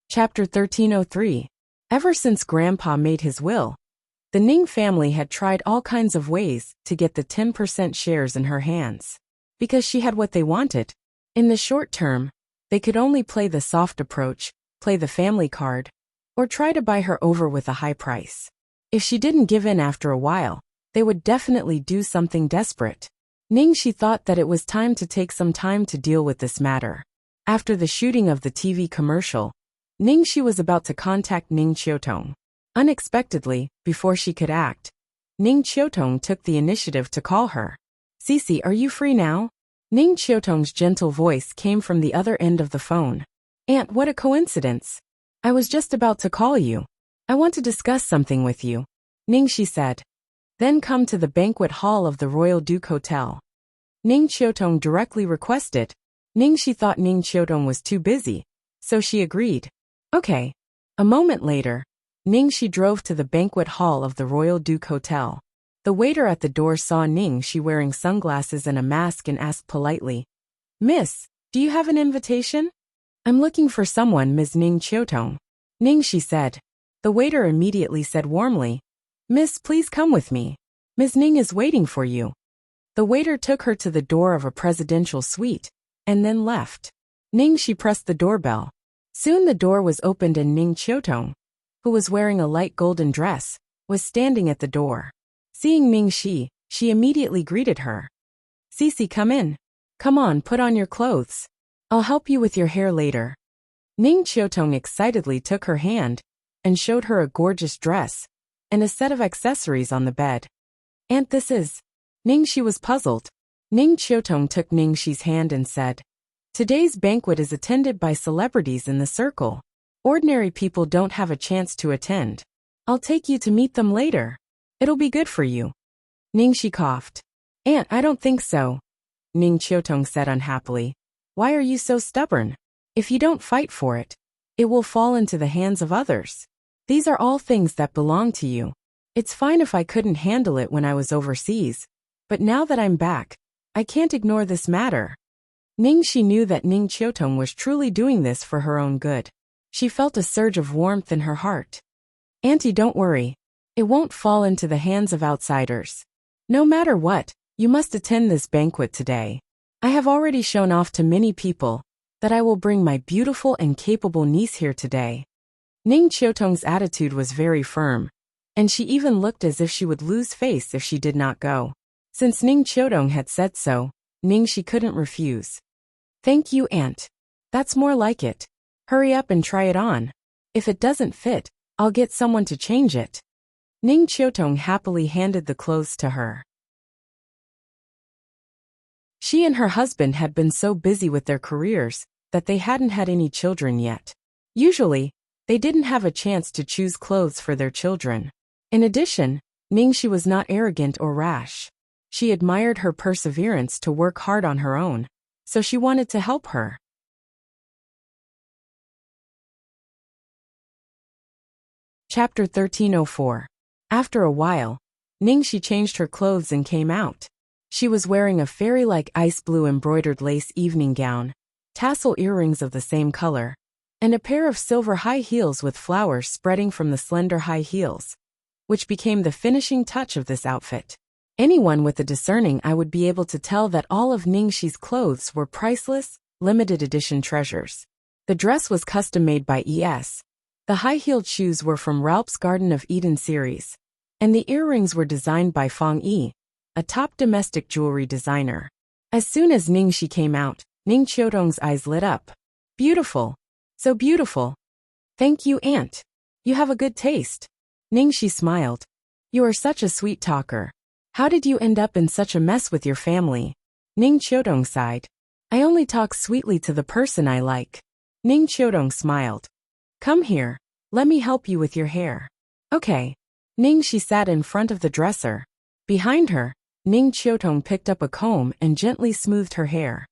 Chapter 1303. Ever since Grandpa made his will, the Ning family had tried all kinds of ways to get the 10% shares in her hands. Because she had what they wanted. In the short term, they could only play the soft approach, play the family card, or try to buy her over with a high price. If she didn't give in after a while, they would definitely do something desperate. Ning Shi thought that it was time to take some time to deal with this matter. After the shooting of the TV commercial, Ning Shi was about to contact Ning Qiutong. Unexpectedly, before she could act, Ning Qiutong took the initiative to call her. Cece, are you free now? Ning Qiutong's gentle voice came from the other end of the phone. Aunt, what a coincidence. I was just about to call you. I want to discuss something with you, Ning Shi said. Then come to the banquet hall of the Royal Duke Hotel. Ning Qiutong directly requested. Ning Shi thought Ning Qiutong was too busy, so she agreed. Okay. A moment later, Ning Shi drove to the banquet hall of the Royal Duke Hotel. The waiter at the door saw Ning Shi wearing sunglasses and a mask and asked politely, Miss, do you have an invitation? I'm looking for someone, Ms. Ning Qiutong. Ning Shi said. The waiter immediately said warmly, Miss, please come with me. Ms. Ning is waiting for you. The waiter took her to the door of a presidential suite, and then left. Ning Shi pressed the doorbell. Soon the door was opened and Ning Qiutong, who was wearing a light golden dress, was standing at the door. Seeing Ning Shi, she immediately greeted her. Cece, come in. Come on, put on your clothes. I'll help you with your hair later. Ning Qiutong excitedly took her hand and showed her a gorgeous dress and a set of accessories on the bed. Aunt, this is... Ning Shi was puzzled. Ning Qiutong took Ning Shi's hand and said, Today's banquet is attended by celebrities in the circle. Ordinary people don't have a chance to attend. I'll take you to meet them later. It'll be good for you. Ning Shi coughed. Aunt, I don't think so. Ning Qiutong said unhappily. Why are you so stubborn? If you don't fight for it, it will fall into the hands of others. These are all things that belong to you. It's fine if I couldn't handle it when I was overseas, but now that I'm back, I can't ignore this matter. Ning Shi knew that Ning Qiutong was truly doing this for her own good. She felt a surge of warmth in her heart. Auntie, don't worry. It won't fall into the hands of outsiders. No matter what, you must attend this banquet today. I have already shown off to many people that I will bring my beautiful and capable niece here today. Ning Qiutong's attitude was very firm, and she even looked as if she would lose face if she did not go. Since Ning Qiutong had said so, Ning Shi couldn't refuse. Thank you, Aunt. That's more like it. Hurry up and try it on. If it doesn't fit, I'll get someone to change it. Ning Qiutong happily handed the clothes to her. She and her husband had been so busy with their careers that they hadn't had any children yet. Usually, they didn't have a chance to choose clothes for their children. In addition, Ning Shi was not arrogant or rash. She admired her perseverance to work hard on her own, so she wanted to help her. Chapter 1304. After a while, Ningxi changed her clothes and came out. She was wearing a fairy-like ice blue embroidered lace evening gown, tassel earrings of the same color, and a pair of silver high heels with flowers spreading from the slender high heels, which became the finishing touch of this outfit. Anyone with a discerning eye would be able to tell that all of Ningxi's clothes were priceless, limited edition treasures. The dress was custom-made by ES. The high-heeled shoes were from Ralph's Garden of Eden series, and the earrings were designed by Feng Yi, a top domestic jewelry designer. As soon as Ningxi came out, Ning Qiutong's eyes lit up. Beautiful. So beautiful. Thank you, Aunt. You have a good taste. Ningxi smiled. You are such a sweet talker. How did you end up in such a mess with your family? Ning Qiutong sighed. I only talk sweetly to the person I like. Ning Qiutong smiled. Come here. Let me help you with your hair. Okay. Ningxi sat in front of the dresser. Behind her, Ning Qiutong picked up a comb and gently smoothed her hair.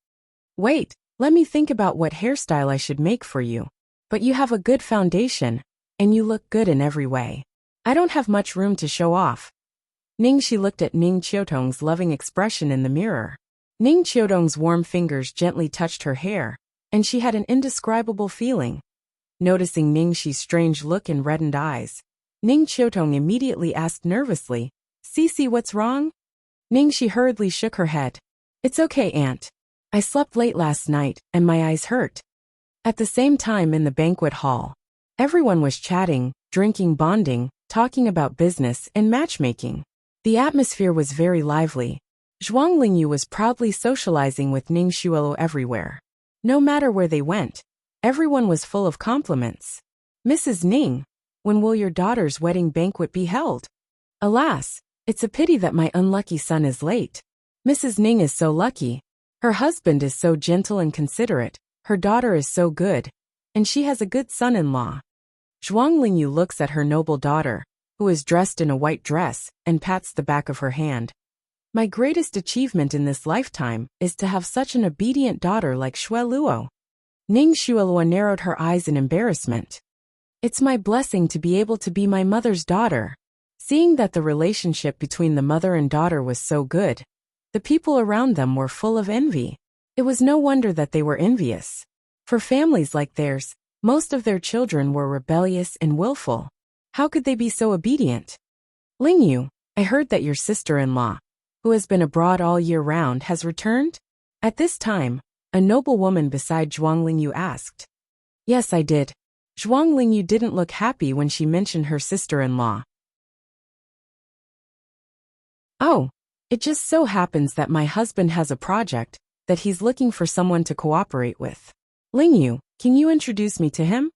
Wait, let me think about what hairstyle I should make for you. But you have a good foundation, and you look good in every way. I don't have much room to show off. Ningxi looked at Ning Qiutong's loving expression in the mirror. Ning Qiutong's warm fingers gently touched her hair, and she had an indescribable feeling. Noticing Ningxi's strange look and reddened eyes, Ning Qiutong immediately asked nervously, Cece, what's wrong? Ningxi hurriedly shook her head. It's okay, Aunt. I slept late last night, and my eyes hurt. At the same time in the banquet hall, everyone was chatting, drinking, bonding, talking about business and matchmaking. The atmosphere was very lively. Zhuang Lingyu was proudly socializing with Ning Xuelu everywhere. No matter where they went, everyone was full of compliments. Mrs. Ning, when will your daughter's wedding banquet be held? Alas, it's a pity that my unlucky son is late. Mrs. Ning is so lucky. Her husband is so gentle and considerate, her daughter is so good, and she has a good son-in-law. Zhuang Lingyu looks at her noble daughter, who is dressed in a white dress, and pats the back of her hand. My greatest achievement in this lifetime is to have such an obedient daughter like Xueluo. Ning Xueluo narrowed her eyes in embarrassment. It's my blessing to be able to be my mother's daughter. Seeing that the relationship between the mother and daughter was so good, the people around them were full of envy. It was no wonder that they were envious. For families like theirs, most of their children were rebellious and willful. How could they be so obedient? Lingyu, I heard that your sister-in-law, who has been abroad all year round, has returned? At this time, a noble woman beside Zhuang Lingyu asked. Yes, I did. Zhuang Lingyu didn't look happy when she mentioned her sister-in-law. Oh, it just so happens that my husband has a project that he's looking for someone to cooperate with. Lingyu, can you introduce me to him?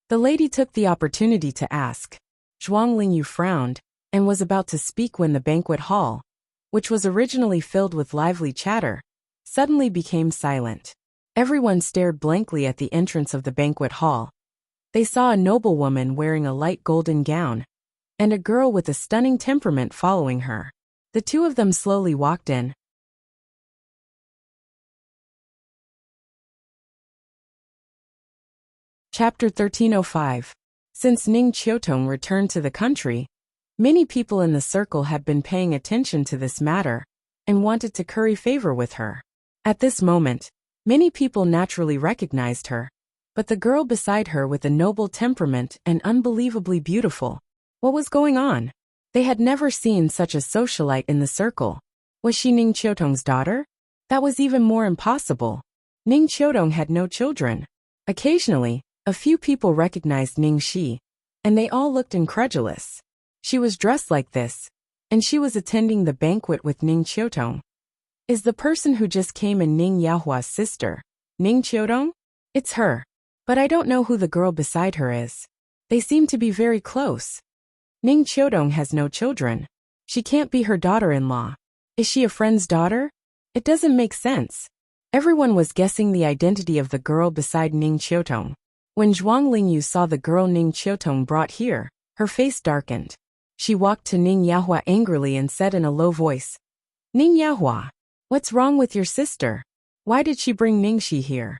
The lady took the opportunity to ask. Zhuang Lingyu frowned and was about to speak when the banquet hall, which was originally filled with lively chatter, suddenly became silent. Everyone stared blankly at the entrance of the banquet hall. They saw a noble woman wearing a light golden gown, and a girl with a stunning temperament following her. The two of them slowly walked in. Chapter 1305. Since Ning Qiutong returned to the country, many people in the circle had been paying attention to this matter and wanted to curry favor with her. At this moment, many people naturally recognized her, but the girl beside her with a noble temperament and unbelievably beautiful. What was going on? They had never seen such a socialite in the circle. Was she Ning Qiutong's daughter? That was even more impossible. Ning Qiutong had no children. Occasionally, a few people recognized Ningxi, and they all looked incredulous. She was dressed like this, and she was attending the banquet with Ning Qiutong. Is the person who just came in Ning Yahua's sister, Ning Qiutong? It's her. But I don't know who the girl beside her is. They seem to be very close. Ning Qiutong has no children. She can't be her daughter-in-law. Is she a friend's daughter? It doesn't make sense. Everyone was guessing the identity of the girl beside Ning Qiutong. When Zhuang Lingyu saw the girl Ning Qiutong brought here, her face darkened. She walked to Ning Yahua angrily and said in a low voice, Ning Yahua, what's wrong with your sister? Why did she bring Ningxi here?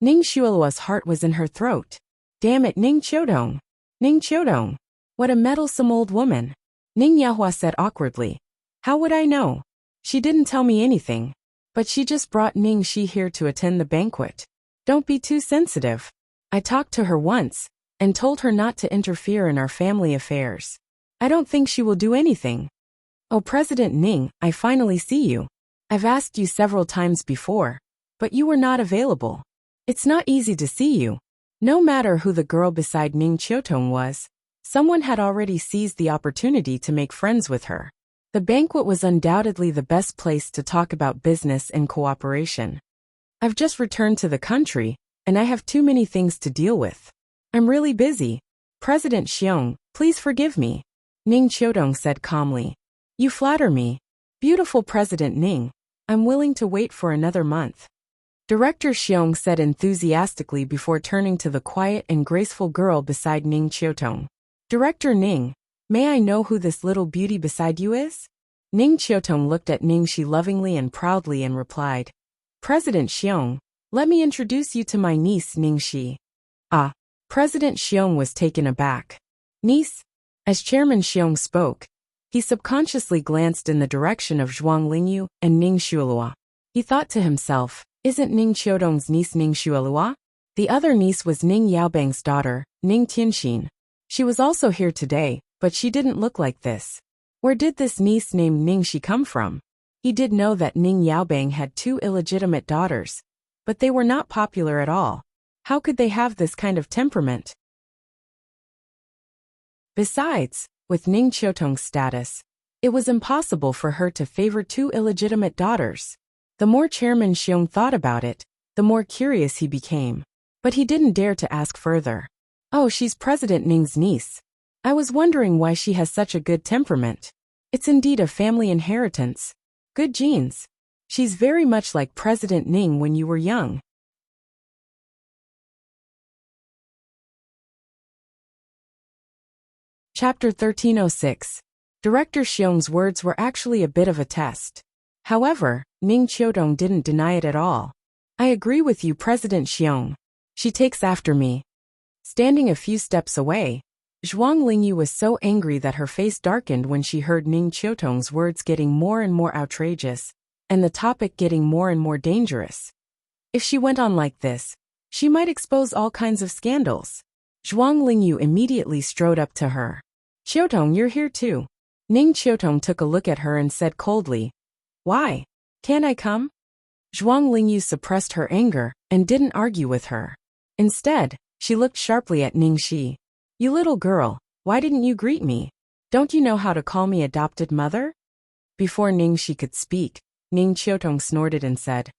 Ning Xueluo's heart was in her throat. Damn it, Ning Qiutong! Ning Qiutong! What a meddlesome old woman! Ning Yahua said awkwardly. How would I know? She didn't tell me anything. But she just brought Ning Shi here to attend the banquet. Don't be too sensitive. I talked to her once, and told her not to interfere in our family affairs. I don't think she will do anything. Oh, President Ning, I finally see you. I've asked you several times before, but you were not available. It's not easy to see you. No matter who the girl beside Ning Qiutong was, someone had already seized the opportunity to make friends with her. The banquet was undoubtedly the best place to talk about business and cooperation. I've just returned to the country, and I have too many things to deal with. I'm really busy. President Xiong, please forgive me. Ning Qiutong said calmly. You flatter me. Beautiful President Ning, I'm willing to wait for another month. Director Xiong said enthusiastically before turning to the quiet and graceful girl beside Ning Qiutong. Director Ning, may I know who this little beauty beside you is? Ning Qiutong looked at Ning Shi lovingly and proudly and replied. President Xiong, let me introduce you to my niece Ning Shi. Ah. President Xiong was taken aback. Niece? As Chairman Xiong spoke, he subconsciously glanced in the direction of Zhuang Lingyu and Ning Shuilua. He thought to himself, isn't Ning Qiutong's niece Ning Shuilua? The other niece was Ning Yaobang's daughter, Ning Tianxin. She was also here today, but she didn't look like this. Where did this niece named Ning Shi come from? He did know that Ning Yaobang had 2 illegitimate daughters, but they were not popular at all. How could they have this kind of temperament? Besides, with Ning Qiutong's status, it was impossible for her to favor 2 illegitimate daughters. The more Chairman Xiong thought about it, the more curious he became. But he didn't dare to ask further. Oh, she's President Ning's niece. I was wondering why she has such a good temperament. It's indeed a family inheritance. Good genes. She's very much like President Ning when you were young. Chapter 1306. Director Xiong's words were actually a bit of a test. However, Ning Qiutong didn't deny it at all. I agree with you, President Xiong. She takes after me. Standing a few steps away, Zhuang Lingyu was so angry that her face darkened when she heard Ning Qiutong's words getting more and more outrageous, and the topic getting more and more dangerous. If she went on like this, she might expose all kinds of scandals. Zhuang Lingyu immediately strode up to her. Qiutong, you're here too. Ning Qiutong took a look at her and said coldly, Why? Can't I come? Zhuang Lingyu suppressed her anger and didn't argue with her. Instead, she looked sharply at Ning Shi. You little girl, why didn't you greet me? Don't you know how to call me adopted mother? Before Ning Shi could speak, Ning Qiutong snorted and said,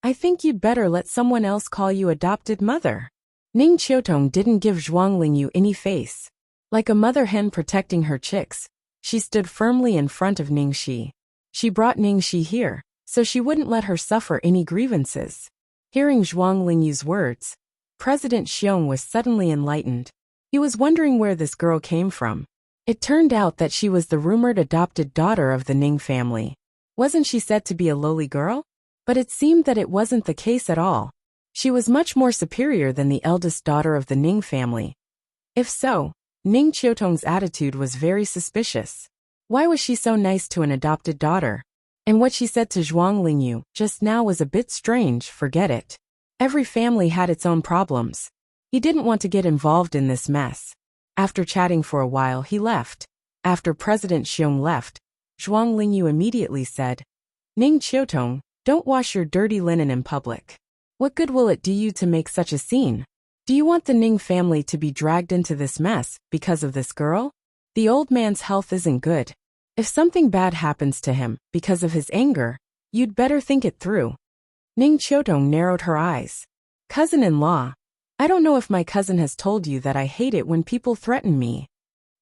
I think you'd better let someone else call you adopted mother. Ning Qiutong didn't give Zhuang Lingyu any face. Like a mother hen protecting her chicks, she stood firmly in front of Ning Shi. She brought Ning Shi here, so she wouldn't let her suffer any grievances. Hearing Zhuang Lingyu's words, President Xiong was suddenly enlightened. He was wondering where this girl came from. It turned out that she was the rumored adopted daughter of the Ning family. Wasn't she said to be a lowly girl? But it seemed that it wasn't the case at all. She was much more superior than the eldest daughter of the Ning family. If so, Ning Qiutong's attitude was very suspicious. Why was she so nice to an adopted daughter? And what she said to Zhuang Lingyu just now was a bit strange, forget it. Every family had its own problems. He didn't want to get involved in this mess. After chatting for a while, he left. After President Xiong left, Zhuang Lingyu immediately said, Ning Qiutong, don't wash your dirty linen in public. What good will it do you to make such a scene? Do you want the Ning family to be dragged into this mess because of this girl? The old man's health isn't good. If something bad happens to him because of his anger, you'd better think it through. Ning Qiutong narrowed her eyes. Cousin-in-law, I don't know if my cousin has told you that I hate it when people threaten me.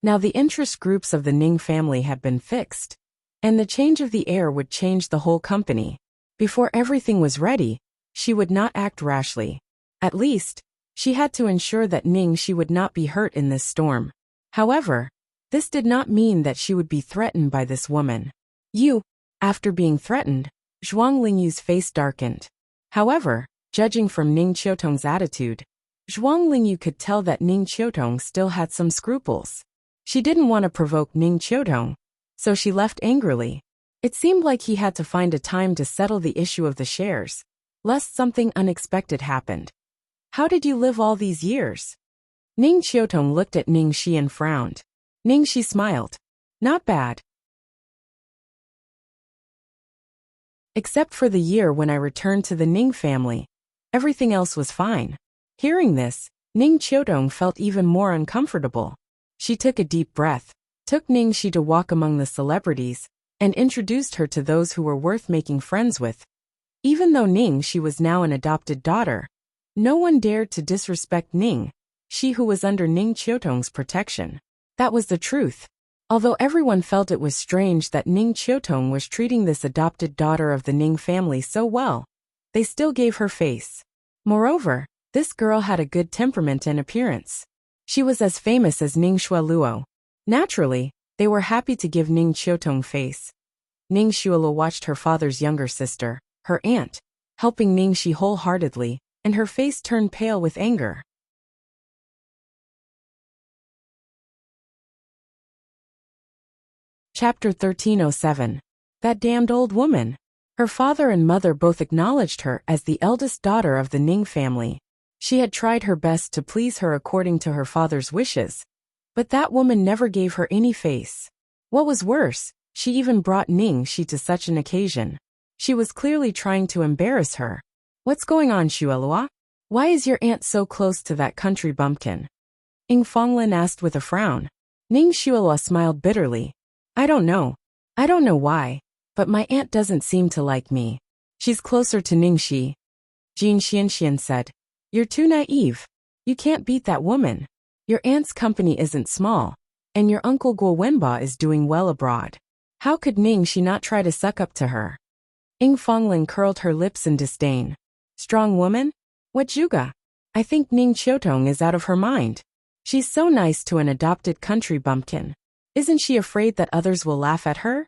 Now the interest groups of the Ning family had been fixed, and the change of the heir would change the whole company. Before everything was ready, she would not act rashly. At least, she had to ensure that Ning Shi would not be hurt in this storm. However, this did not mean that she would be threatened by this woman. After being threatened, Zhuang Lingyu's face darkened. However, judging from Ning Qiutong's attitude, Zhuang Lingyu could tell that Ning Qiutong still had some scruples. She didn't want to provoke Ning Qiutong, so she left angrily. It seemed like he had to find a time to settle the issue of the shares, lest something unexpected happened. How did you live all these years? Ning Qiutong looked at Ning Shi and frowned. Ning Shi smiled. Not bad. Except for the year when I returned to the Ning family. Everything else was fine. Hearing this, Ning Qiutong felt even more uncomfortable. She took a deep breath, took Ning Shi to walk among the celebrities, and introduced her to those who were worth making friends with. Even though Ning Shi was now an adopted daughter, no one dared to disrespect Ning Shi, who was under Ning Qiutong's protection. That was the truth. Although everyone felt it was strange that Ning Qiutong was treating this adopted daughter of the Ning family so well, they still gave her face. Moreover, this girl had a good temperament and appearance. She was as famous as Ning Shualuo. Naturally, they were happy to give Ning Qiutong face. Ning Shualuo watched her father's younger sister, her aunt, helping Ning Shi wholeheartedly, and her face turned pale with anger. Chapter 1307. That damned old woman. Her father and mother both acknowledged her as the eldest daughter of the Ning family. She had tried her best to please her according to her father's wishes, but that woman never gave her any face. What was worse, she even brought Ning Shi to such an occasion. She was clearly trying to embarrass her. What's going on, Shuelua? Why is your aunt so close to that country bumpkin? Ying Fonglin asked with a frown. Ning Shuelua smiled bitterly. I don't know. I don't know why, but my aunt doesn't seem to like me. She's closer to Ning Shi. Jin Xianxian said. You're too naive. You can't beat that woman. Your aunt's company isn't small, and your uncle Guo Wenba is doing well abroad. How could Ning Shi not try to suck up to her? Ying Fonglin curled her lips in disdain. Strong woman? What juga? I think Ning Qiutong is out of her mind. She's so nice to an adopted country bumpkin. Isn't she afraid that others will laugh at her?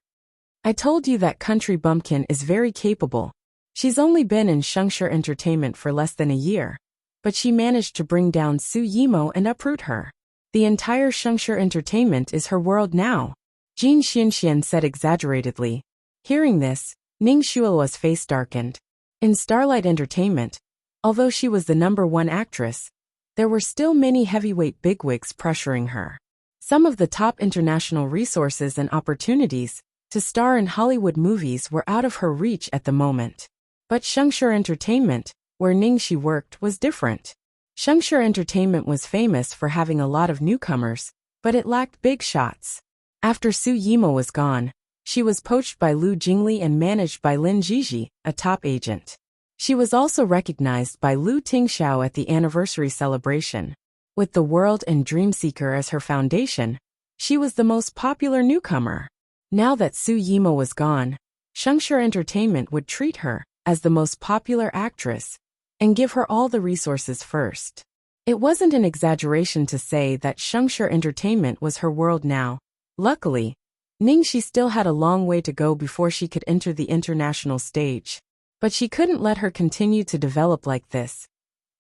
I told you that country bumpkin is very capable. She's only been in Shengshi Entertainment for less than a year, but she managed to bring down Su Yimo and uproot her. The entire Shengshi Entertainment is her world now, Jin Xianxian said exaggeratedly. Hearing this, Ning Shuelua's face darkened. In Starlight Entertainment, although she was the #1 actress, there were still many heavyweight bigwigs pressuring her. Some of the top international resources and opportunities to star in Hollywood movies were out of her reach at the moment. But Shengshi Entertainment, where Ning Shi worked, was different. Shengshi Entertainment was famous for having a lot of newcomers, but it lacked big shots. After Su Yimo was gone, she was poached by Lu Jingli and managed by Lin Jiji, a top agent. She was also recognized by Lu Tingxiao at the anniversary celebration. With the World and Dreamseeker as her foundation, she was the most popular newcomer. Now that Su Yimo was gone, Shengshi Entertainment would treat her as the most popular actress and give her all the resources first. It wasn't an exaggeration to say that Shengshi Entertainment was her world now. Luckily, Ning Shi still had a long way to go before she could enter the international stage. But she couldn't let her continue to develop like this.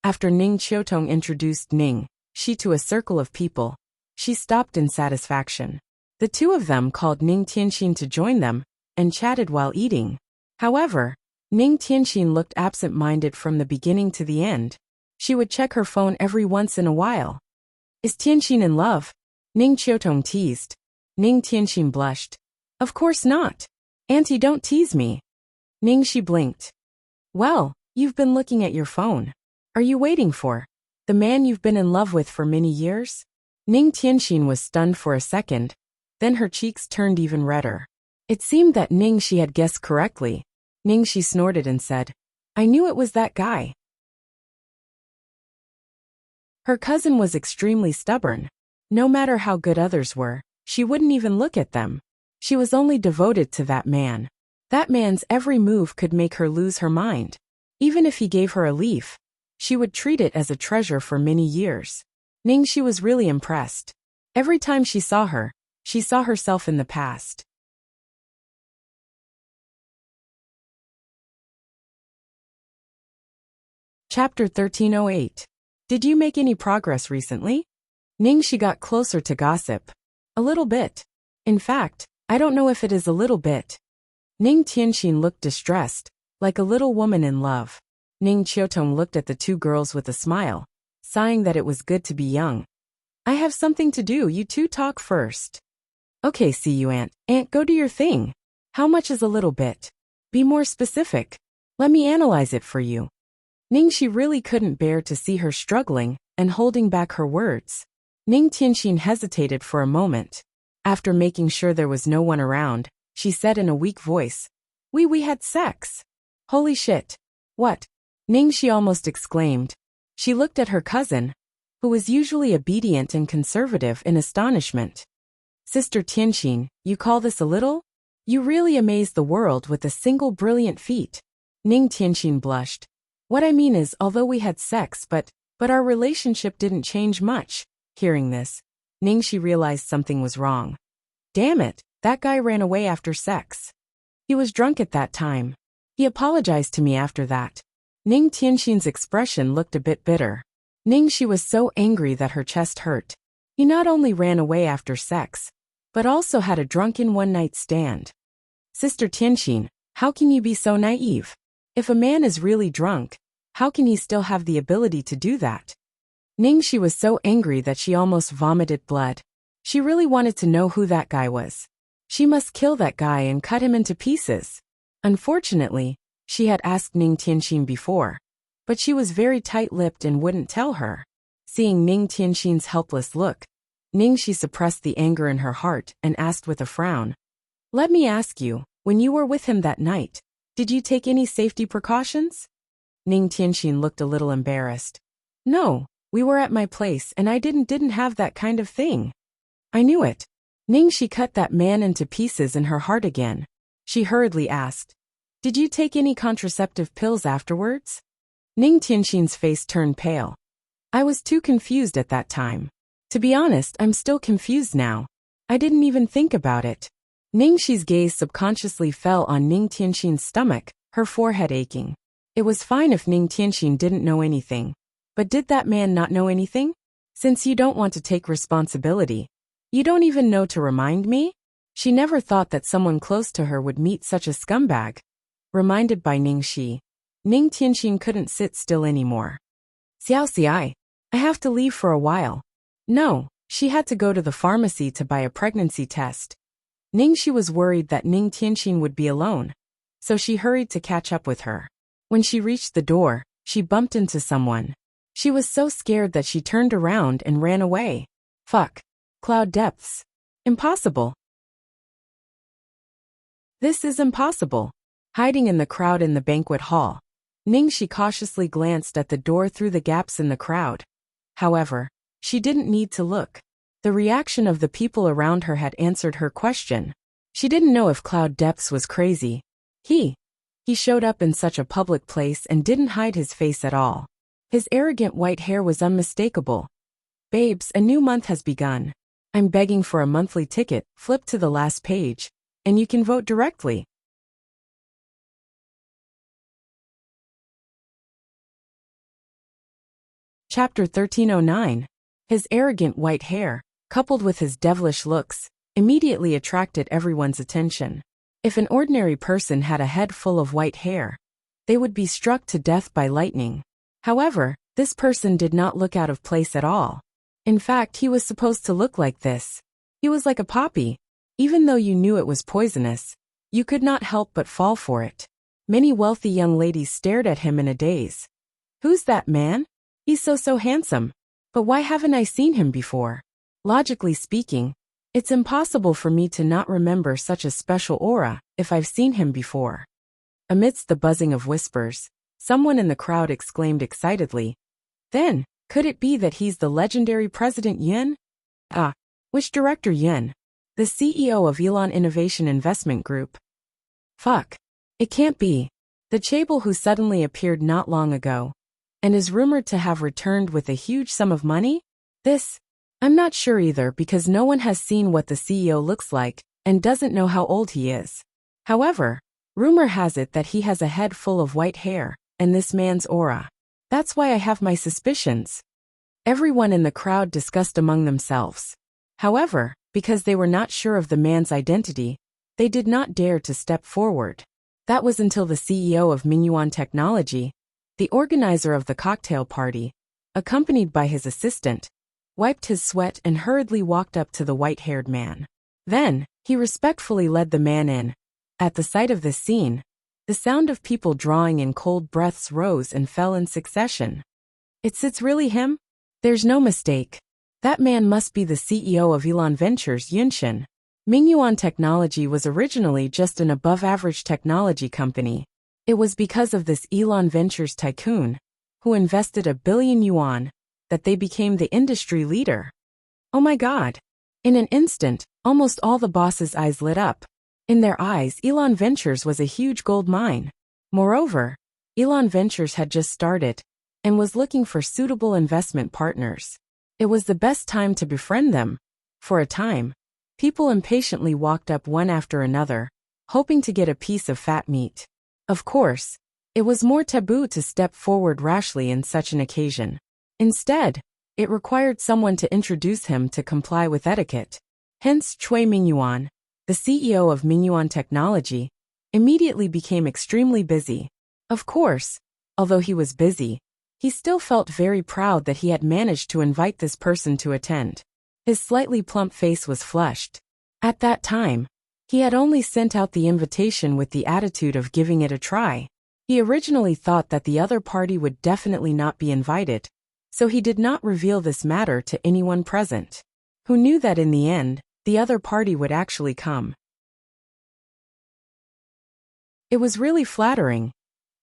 After Ning Qiutong introduced Ning Shi to a circle of people, she stopped in satisfaction. The two of them called Ning Tianxin to join them and chatted while eating. However, Ning Tianxin looked absent-minded from the beginning to the end. She would check her phone every once in a while. Is Tianxin in love? Ning Qiutong teased. Ning Tianxin blushed. Of course not. Auntie, don't tease me. Ning Shi blinked. Well, you've been looking at your phone. Are you waiting for the man you've been in love with for many years? Ning Tianxin was stunned for a second, then her cheeks turned even redder. It seemed that Ning Shi had guessed correctly. Ning Shi snorted and said, I knew it was that guy. Her cousin was extremely stubborn. No matter how good others were, she wouldn't even look at them. She was only devoted to that man. That man's every move could make her lose her mind. Even if he gave her a leaf, she would treat it as a treasure for many years. Ning Shi was really impressed. Every time she saw her, she saw herself in the past. Chapter 1308. Did you make any progress recently? Ning Shi got closer to gossip. A little bit. In fact, I don't know if it is a little bit. Ning Tianxin looked distressed, like a little woman in love. Ning Qiutong looked at the two girls with a smile, sighing that it was good to be young. I have something to do, you two talk first. Okay, see you, Aunt. Aunt, go do your thing. How much is a little bit? Be more specific. Let me analyze it for you. Ningxi really couldn't bear to see her struggling and holding back her words. Ning Tianxin hesitated for a moment. After making sure there was no one around, she said in a weak voice, We had sex. Holy shit. What? Ningxi almost exclaimed. She looked at her cousin, who was usually obedient and conservative, in astonishment. Sister Tianxin, you call this a little? You really amazed the world with a single brilliant feat. Ning Tianxin blushed. What I mean is, although we had sex, but our relationship didn't change much. Hearing this, Ningxi realized something was wrong. Damn it, that guy ran away after sex. He was drunk at that time. He apologized to me after that. Ning Tianxin's expression looked a bit bitter. Ningxi was so angry that her chest hurt. He not only ran away after sex, but also had a drunken one-night stand. Sister Tianxin, how can you be so naive? If a man is really drunk, how can he still have the ability to do that? Ningxi was so angry that she almost vomited blood. She really wanted to know who that guy was. She must kill that guy and cut him into pieces. Unfortunately, she had asked Ning Tianxin before, but she was very tight-lipped and wouldn't tell her. Seeing Ning Tianxin's helpless look, Ningxi suppressed the anger in her heart and asked with a frown, Let me ask you, when you were with him that night, did you take any safety precautions? Ning Tianxin looked a little embarrassed. No, we were at my place and I didn't have that kind of thing. I knew it. Ningxi cut that man into pieces in her heart again. She hurriedly asked, Did you take any contraceptive pills afterwards? Ning Tianxin's face turned pale. I was too confused at that time. To be honest, I'm still confused now. I didn't even think about it. Ningxi's gaze subconsciously fell on Ning Tianxin's stomach, her forehead aching. It was fine if Ning Tianxin didn't know anything. But did that man not know anything? Since you don't want to take responsibility, you don't even know to remind me? She never thought that someone close to her would meet such a scumbag. Reminded by Ningxi, Ning Tianxin couldn't sit still anymore. Xiao, I have to leave for a while. No, she had to go to the pharmacy to buy a pregnancy test. Ningxi was worried that Ning Tianxin would be alone, so she hurried to catch up with her. When she reached the door, she bumped into someone. She was so scared that she turned around and ran away. Fuck. Cloud depths. Impossible. This is impossible. Hiding in the crowd in the banquet hall, Ningxi cautiously glanced at the door through the gaps in the crowd. However, she didn't need to look. The reaction of the people around her had answered her question. She didn't know if Cloud Depths was crazy. He showed up in such a public place and didn't hide his face at all. His arrogant white hair was unmistakable. Babes, a new month has begun. I'm begging for a monthly ticket. Flip to the last page, and you can vote directly. Chapter 1309. His arrogant white hair, coupled with his devilish looks, immediately attracted everyone's attention. If an ordinary person had a head full of white hair, they would be struck to death by lightning. However, this person did not look out of place at all. In fact, he was supposed to look like this. He was like a poppy. Even though you knew it was poisonous, you could not help but fall for it. Many wealthy young ladies stared at him in a daze. Who's that man? He's so handsome. But why haven't I seen him before? Logically speaking, it's impossible for me to not remember such a special aura if I've seen him before. Amidst the buzzing of whispers, someone in the crowd exclaimed excitedly, Then, could it be that he's the legendary President Yun? Ah, which director Yun? The CEO of Elon Innovation Investment Group. Fuck. It can't be. The chaebol who suddenly appeared not long ago, and is rumored to have returned with a huge sum of money? I'm not sure either because no one has seen what the CEO looks like and doesn't know how old he is. However, rumor has it that he has a head full of white hair, and this man's aura. That's why I have my suspicions. Everyone in the crowd discussed among themselves. However, because they were not sure of the man's identity, they did not dare to step forward. That was until the CEO of Mingyuan Technology, the organizer of the cocktail party, accompanied by his assistant, wiped his sweat and hurriedly walked up to the white-haired man. Then, he respectfully led the man in. At the sight of this scene, the sound of people drawing in cold breaths rose and fell in succession. It's really him? There's no mistake. That man must be the CEO of Elon Ventures, Yunshin. Mingyuan Technology was originally just an above-average technology company. It was because of this Elon Ventures tycoon, who invested $1 billion, that they became the industry leader. Oh my God! In an instant, almost all the boss's eyes lit up. In their eyes, Elon Ventures was a huge gold mine. Moreover, Elon Ventures had just started and was looking for suitable investment partners. It was the best time to befriend them. For a time, people impatiently walked up one after another, hoping to get a piece of fat meat. Of course, it was more taboo to step forward rashly in such an occasion. Instead, it required someone to introduce him to comply with etiquette. Hence, Cui Mingyuan, the CEO of Mingyuan Technology, immediately became extremely busy. Of course, although he was busy, he still felt very proud that he had managed to invite this person to attend. His slightly plump face was flushed. At that time, he had only sent out the invitation with the attitude of giving it a try. He originally thought that the other party would definitely not be invited, so he did not reveal this matter to anyone present. Who knew that in the end, the other party would actually come. It was really flattering.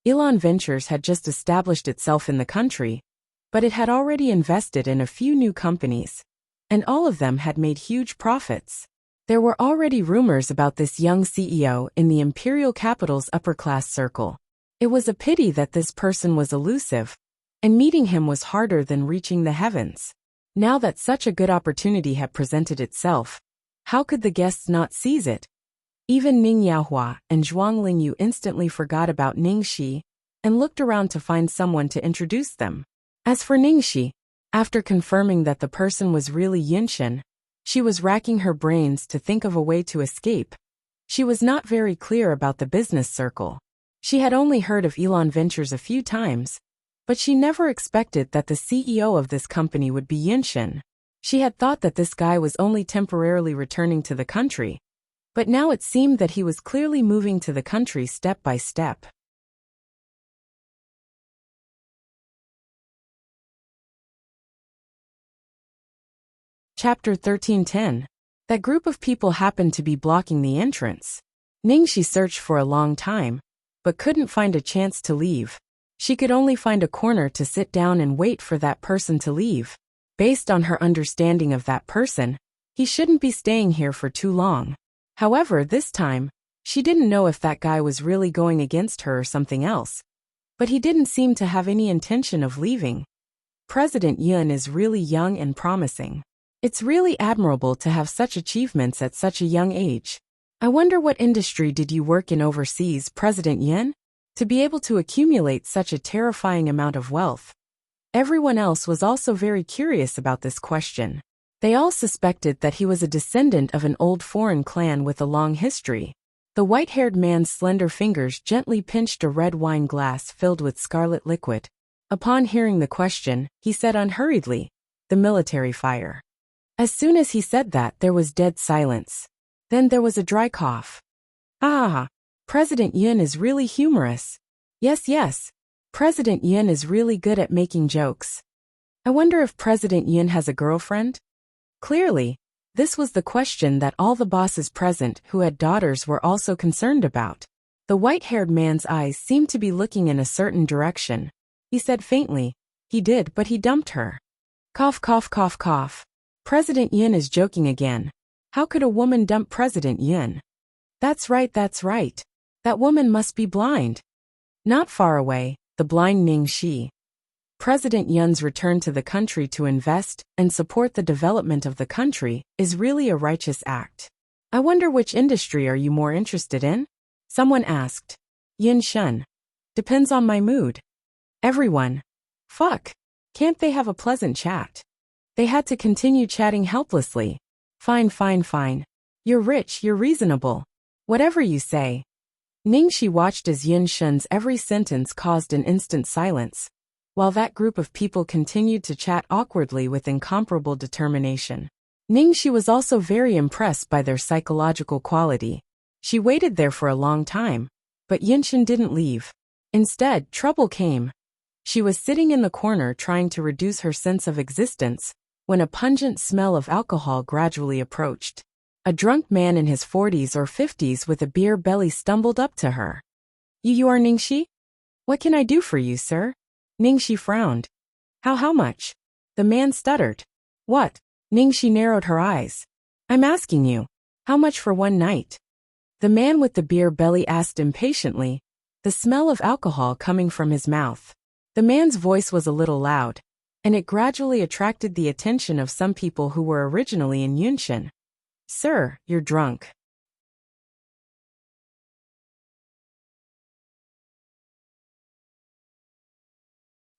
Elon Ventures had just established itself in the country, but it had already invested in a few new companies, and all of them had made huge profits. There were already rumors about this young CEO in the imperial capital's upper-class circle. It was a pity that this person was elusive, and meeting him was harder than reaching the heavens. Now that such a good opportunity had presented itself, how could the guests not seize it? Even Ning Yaohua and Zhuang Lingyu instantly forgot about Ning Shi and looked around to find someone to introduce them. As for Ning Shi, after confirming that the person was really Yunshin, she was racking her brains to think of a way to escape. She was not very clear about the business circle. She had only heard of Elon Ventures a few times, but she never expected that the CEO of this company would be Yunshin. She had thought that this guy was only temporarily returning to the country, but now it seemed that he was clearly moving to the country step by step. Chapter 13:10. That group of people happened to be blocking the entrance. Ningxi searched for a long time, but couldn't find a chance to leave. She could only find a corner to sit down and wait for that person to leave. Based on her understanding of that person, he shouldn't be staying here for too long. However, this time, she didn't know if that guy was really going against her or something else. But he didn't seem to have any intention of leaving. President Yun is really young and promising. It's really admirable to have such achievements at such a young age. I wonder what industry did you work in overseas, President Yun? To be able to accumulate such a terrifying amount of wealth. Everyone else was also very curious about this question. They all suspected that he was a descendant of an old foreign clan with a long history. The white-haired man's slender fingers gently pinched a red wine glass filled with scarlet liquid. Upon hearing the question, he said unhurriedly, "The military fire." As soon as he said that, there was dead silence. Then there was a dry cough. Ah, President Yun is really humorous. Yes, President Yun is really good at making jokes. I wonder if President Yun has a girlfriend? Clearly, this was the question that all the bosses present who had daughters were also concerned about. The white-haired man's eyes seemed to be looking in a certain direction. He said faintly, "He did, but he dumped her." Cough, cough, cough, cough. President Yun is joking again. How could a woman dump President Yun? That's right. That woman must be blind. Not far away, the blind Ning Shi. President Yun's return to the country to invest and support the development of the country is really a righteous act. I wonder which industry are you more interested in? Someone asked. Yin Shun. Depends on my mood. Everyone. Fuck. Can't they have a pleasant chat? They had to continue chatting helplessly. Fine, fine, fine. You're rich, you're reasonable. Whatever you say. Ningxi watched as Yin Shun's every sentence caused an instant silence, while that group of people continued to chat awkwardly with incomparable determination. Ningxi was also very impressed by their psychological quality. She waited there for a long time, but Yinshun didn't leave. Instead, trouble came. She was sitting in the corner trying to reduce her sense of existence, when a pungent smell of alcohol gradually approached. A drunk man in his 40s or 50s with a beer belly stumbled up to her. You are Ningxi? What can I do for you, sir? Ningxi frowned. How much? The man stuttered. What? Ningxi narrowed her eyes. I'm asking you. How much for one night? The man with the beer belly asked impatiently, the smell of alcohol coming from his mouth. The man's voice was a little loud, and it gradually attracted the attention of some people who were originally in Yunshan. Sir, you're drunk.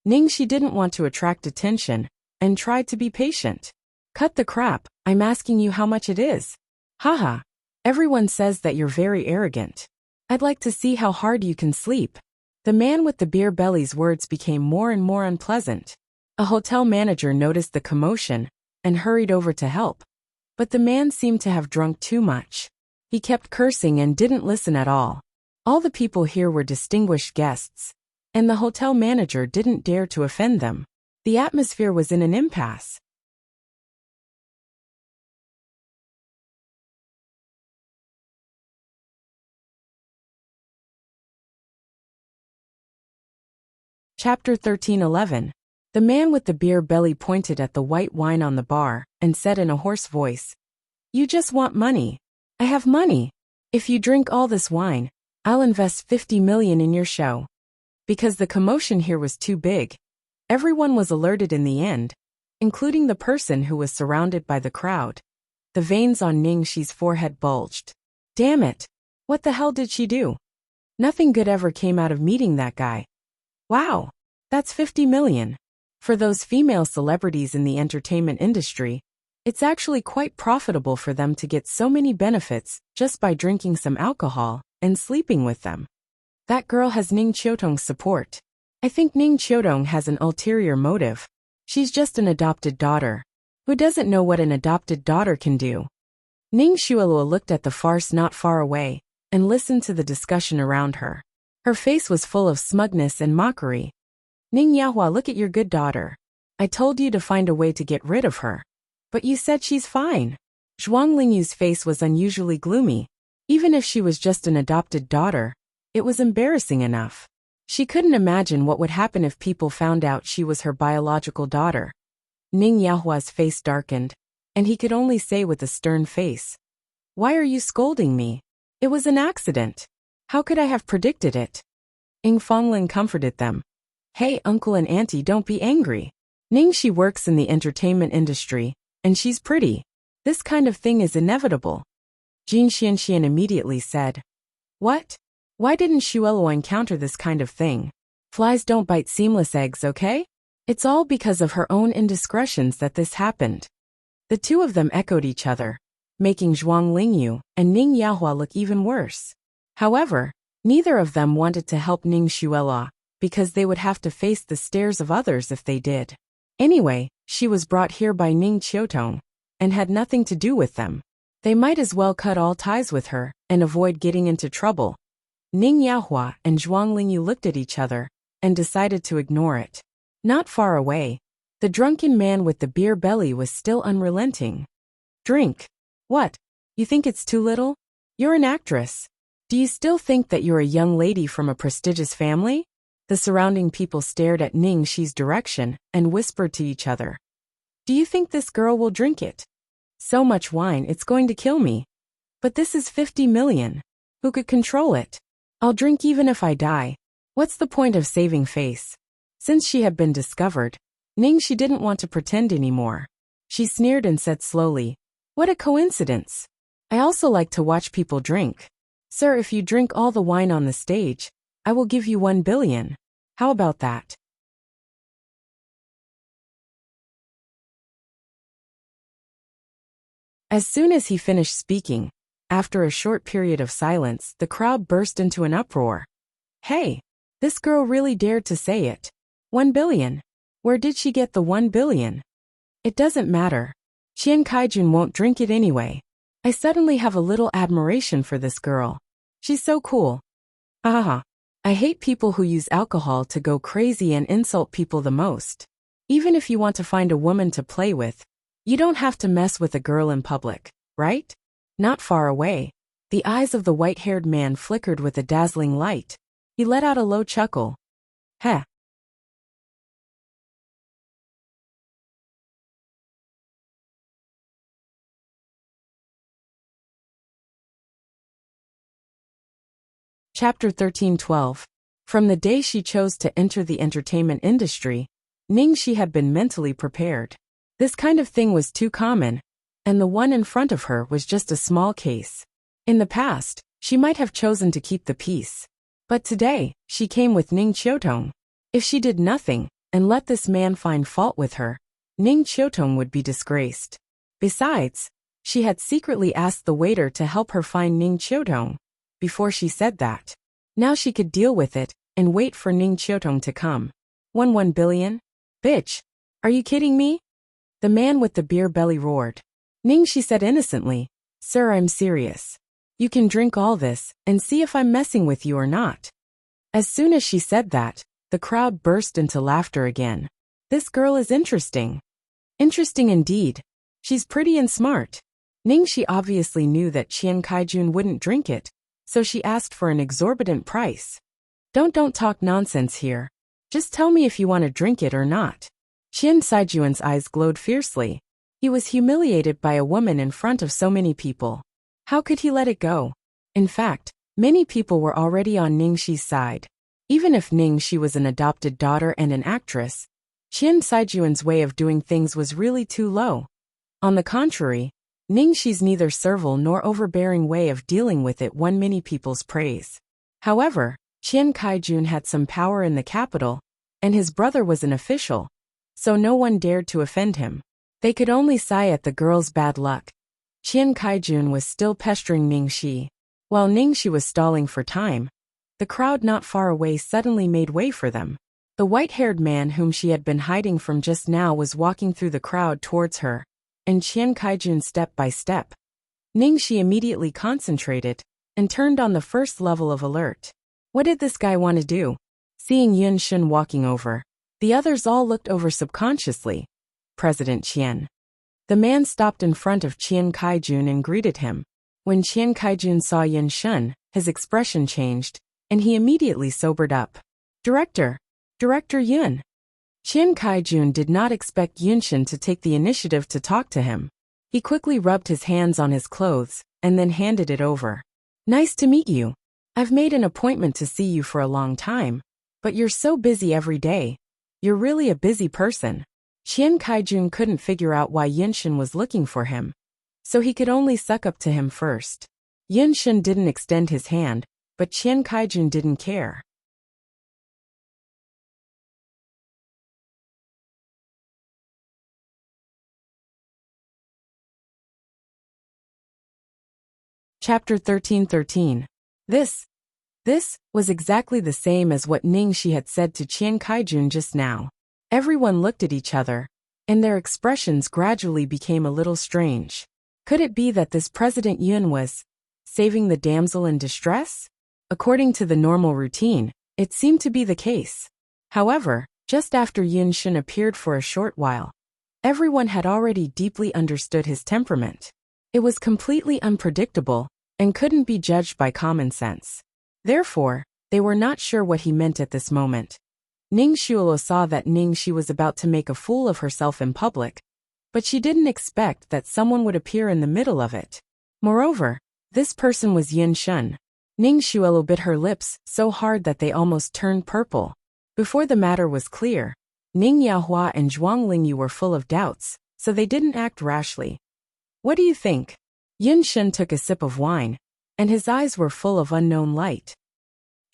Ningxi didn't want to attract attention, and tried to be patient. Cut the crap, I'm asking you how much it is. Haha. Everyone says that you're very arrogant. I'd like to see how hard you can sleep. The man with the beer belly's words became more and more unpleasant. A hotel manager noticed the commotion and hurried over to help. But the man seemed to have drunk too much. He kept cursing and didn't listen at all. All the people here were distinguished guests, and the hotel manager didn't dare to offend them. The atmosphere was in an impasse. Chapter 13:11. The man with the beer belly pointed at the white wine on the bar and said in a hoarse voice, You just want money. I have money. If you drink all this wine, I'll invest 50 million in your show. Because the commotion here was too big, everyone was alerted in the end, including the person who was surrounded by the crowd. The veins on Ningxi's forehead bulged. Damn it. What the hell did she do? Nothing good ever came out of meeting that guy. Wow. That's 50 million. For those female celebrities in the entertainment industry, it's actually quite profitable for them to get so many benefits just by drinking some alcohol and sleeping with them. That girl has Ning Qiutong's support. I think Ning Qiutong has an ulterior motive. She's just an adopted daughter. Who doesn't know what an adopted daughter can do? Ning Xuelua looked at the farce not far away and listened to the discussion around her. Her face was full of smugness and mockery. Ning Yahua, look at your good daughter. I told you to find a way to get rid of her. But you said she's fine. Zhuang Lingyu's face was unusually gloomy. Even if she was just an adopted daughter, it was embarrassing enough. She couldn't imagine what would happen if people found out she was her biological daughter. Ning Yahua's face darkened, and he could only say with a stern face, Why are you scolding me? It was an accident. How could I have predicted it? Ing Fonglin comforted them. Hey, uncle and auntie, don't be angry. Ningxi works in the entertainment industry, and she's pretty. This kind of thing is inevitable. Jin Xianxian immediately said. What? Why didn't Xueluo encounter this kind of thing? Flies don't bite seamless eggs, okay? It's all because of her own indiscretions that this happened. The two of them echoed each other, making Zhuang Lingyu and Ning Yahua look even worse. However, neither of them wanted to help Ning Xuelua, because they would have to face the stares of others if they did. Anyway, she was brought here by Ning Qiutong, and had nothing to do with them. They might as well cut all ties with her, and avoid getting into trouble. Ning Yahua and Zhuang Lingyu looked at each other, and decided to ignore it. Not far away, the drunken man with the beer belly was still unrelenting. Drink. What? You think it's too little? You're an actress. Do you still think that you're a young lady from a prestigious family? The surrounding people stared at Ning Xi's direction and whispered to each other. Do you think this girl will drink it? So much wine, it's going to kill me. But this is 50 million. Who could control it? I'll drink even if I die. What's the point of saving face? Since she had been discovered, Ningxi didn't want to pretend anymore. She sneered and said slowly, What a coincidence. I also like to watch people drink. Sir, if you drink all the wine on the stage, I will give you 1 billion. How about that? As soon as he finished speaking, after a short period of silence, the crowd burst into an uproar. Hey, this girl really dared to say it. 1 billion. Where did she get the 1 billion? It doesn't matter. Qian Kaijun won't drink it anyway. I suddenly have a little admiration for this girl. She's so cool. Haha. I hate people who use alcohol to go crazy and insult people the most. Even if you want to find a woman to play with, you don't have to mess with a girl in public, right? Not far away, the eyes of the white-haired man flickered with a dazzling light. He let out a low chuckle. Heh. Chapter 13:12. From the day she chose to enter the entertainment industry, Ningxi had been mentally prepared. This kind of thing was too common, and the one in front of her was just a small case. In the past, she might have chosen to keep the peace. But today, she came with Ning Qiutong. If she did nothing, and let this man find fault with her, Ning Qiutong would be disgraced. Besides, she had secretly asked the waiter to help her find Ning Qiutong. Before she said that. Now she could deal with it, and wait for Ning Qiutong to come. 1 billion? Bitch! Are you kidding me? The man with the beer belly roared. Ningxi said innocently, Sir, I'm serious. You can drink all this, and see if I'm messing with you or not. As soon as she said that, the crowd burst into laughter again. This girl is interesting. Interesting indeed. She's pretty and smart. Ningxi obviously knew that Qian Kaijun wouldn't drink it, so she asked for an exorbitant price. Don't talk nonsense here. Just tell me if you want to drink it or not. Qian Saijuan's eyes glowed fiercely. He was humiliated by a woman in front of so many people. How could he let it go? In fact, many people were already on Ningxi's side. Even if Ningxi was an adopted daughter and an actress, Qian Saijuan's way of doing things was really too low. On the contrary, Ningxi's neither servile nor overbearing way of dealing with it won many people's praise. However, Qian Kaijun had some power in the capital, and his brother was an official, so no one dared to offend him. They could only sigh at the girl's bad luck. Qian Kaijun was still pestering Ningxi. While Ningxi was stalling for time, the crowd not far away suddenly made way for them. The white-haired man whom she had been hiding from just now was walking through the crowd towards her, and Qian Kaijun step by step. Ningxi immediately concentrated and turned on the first level of alert. What did this guy want to do? Seeing Yun Shun walking over, the others all looked over subconsciously. President Qian. The man stopped in front of Qian Kaijun and greeted him. When Qian Kaijun saw Yun Shun, his expression changed, and he immediately sobered up. Director Yun. Qian Kaijun did not expect Yunxin to take the initiative to talk to him. He quickly rubbed his hands on his clothes, and then handed it over. Nice to meet you. I've made an appointment to see you for a long time, but you're so busy every day. You're really a busy person. Qian Kaijun couldn't figure out why Yunxin was looking for him, so he could only suck up to him first. Yunxin didn't extend his hand, but Qian Kaijun didn't care. Chapter 13:13. This was exactly the same as what Ningxi had said to Qian Kaijun just now. Everyone looked at each other, and their expressions gradually became a little strange. Could it be that this President Yun was saving the damsel in distress? According to the normal routine, it seemed to be the case. However, just after Yun Shun appeared for a short while, everyone had already deeply understood his temperament. It was completely unpredictable and couldn't be judged by common sense. Therefore, they were not sure what he meant at this moment. Ning Shuo saw that Ningxi was about to make a fool of herself in public, but she didn't expect that someone would appear in the middle of it. Moreover, this person was Yin Shun. Ning Shuo bit her lips so hard that they almost turned purple. Before the matter was clear, Ning Yahua and Zhuang Lingyu were full of doubts, so they didn't act rashly. What do you think? Yin Shun took a sip of wine, and his eyes were full of unknown light.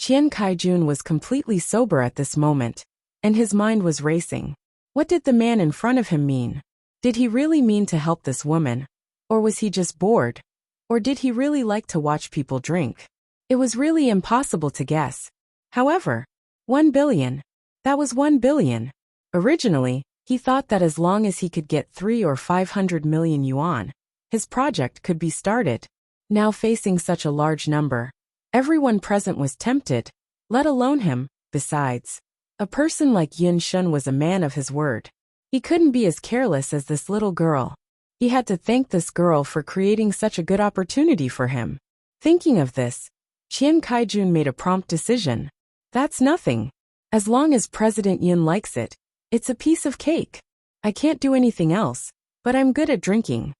Qian Kaijun was completely sober at this moment, and his mind was racing. What did the man in front of him mean? Did he really mean to help this woman? Or was he just bored? Or did he really like to watch people drink? It was really impossible to guess. However, 1 billion. That was 1 billion. Originally, he thought that as long as he could get 3 or 500 million yuan, his project could be started. Now facing such a large number, everyone present was tempted, let alone him. Besides, a person like Yin Shun was a man of his word. He couldn't be as careless as this little girl. He had to thank this girl for creating such a good opportunity for him. Thinking of this, Qian Kaijun made a prompt decision. That's nothing. As long as President Yin likes it, it's a piece of cake. I can't do anything else, but I'm good at drinking.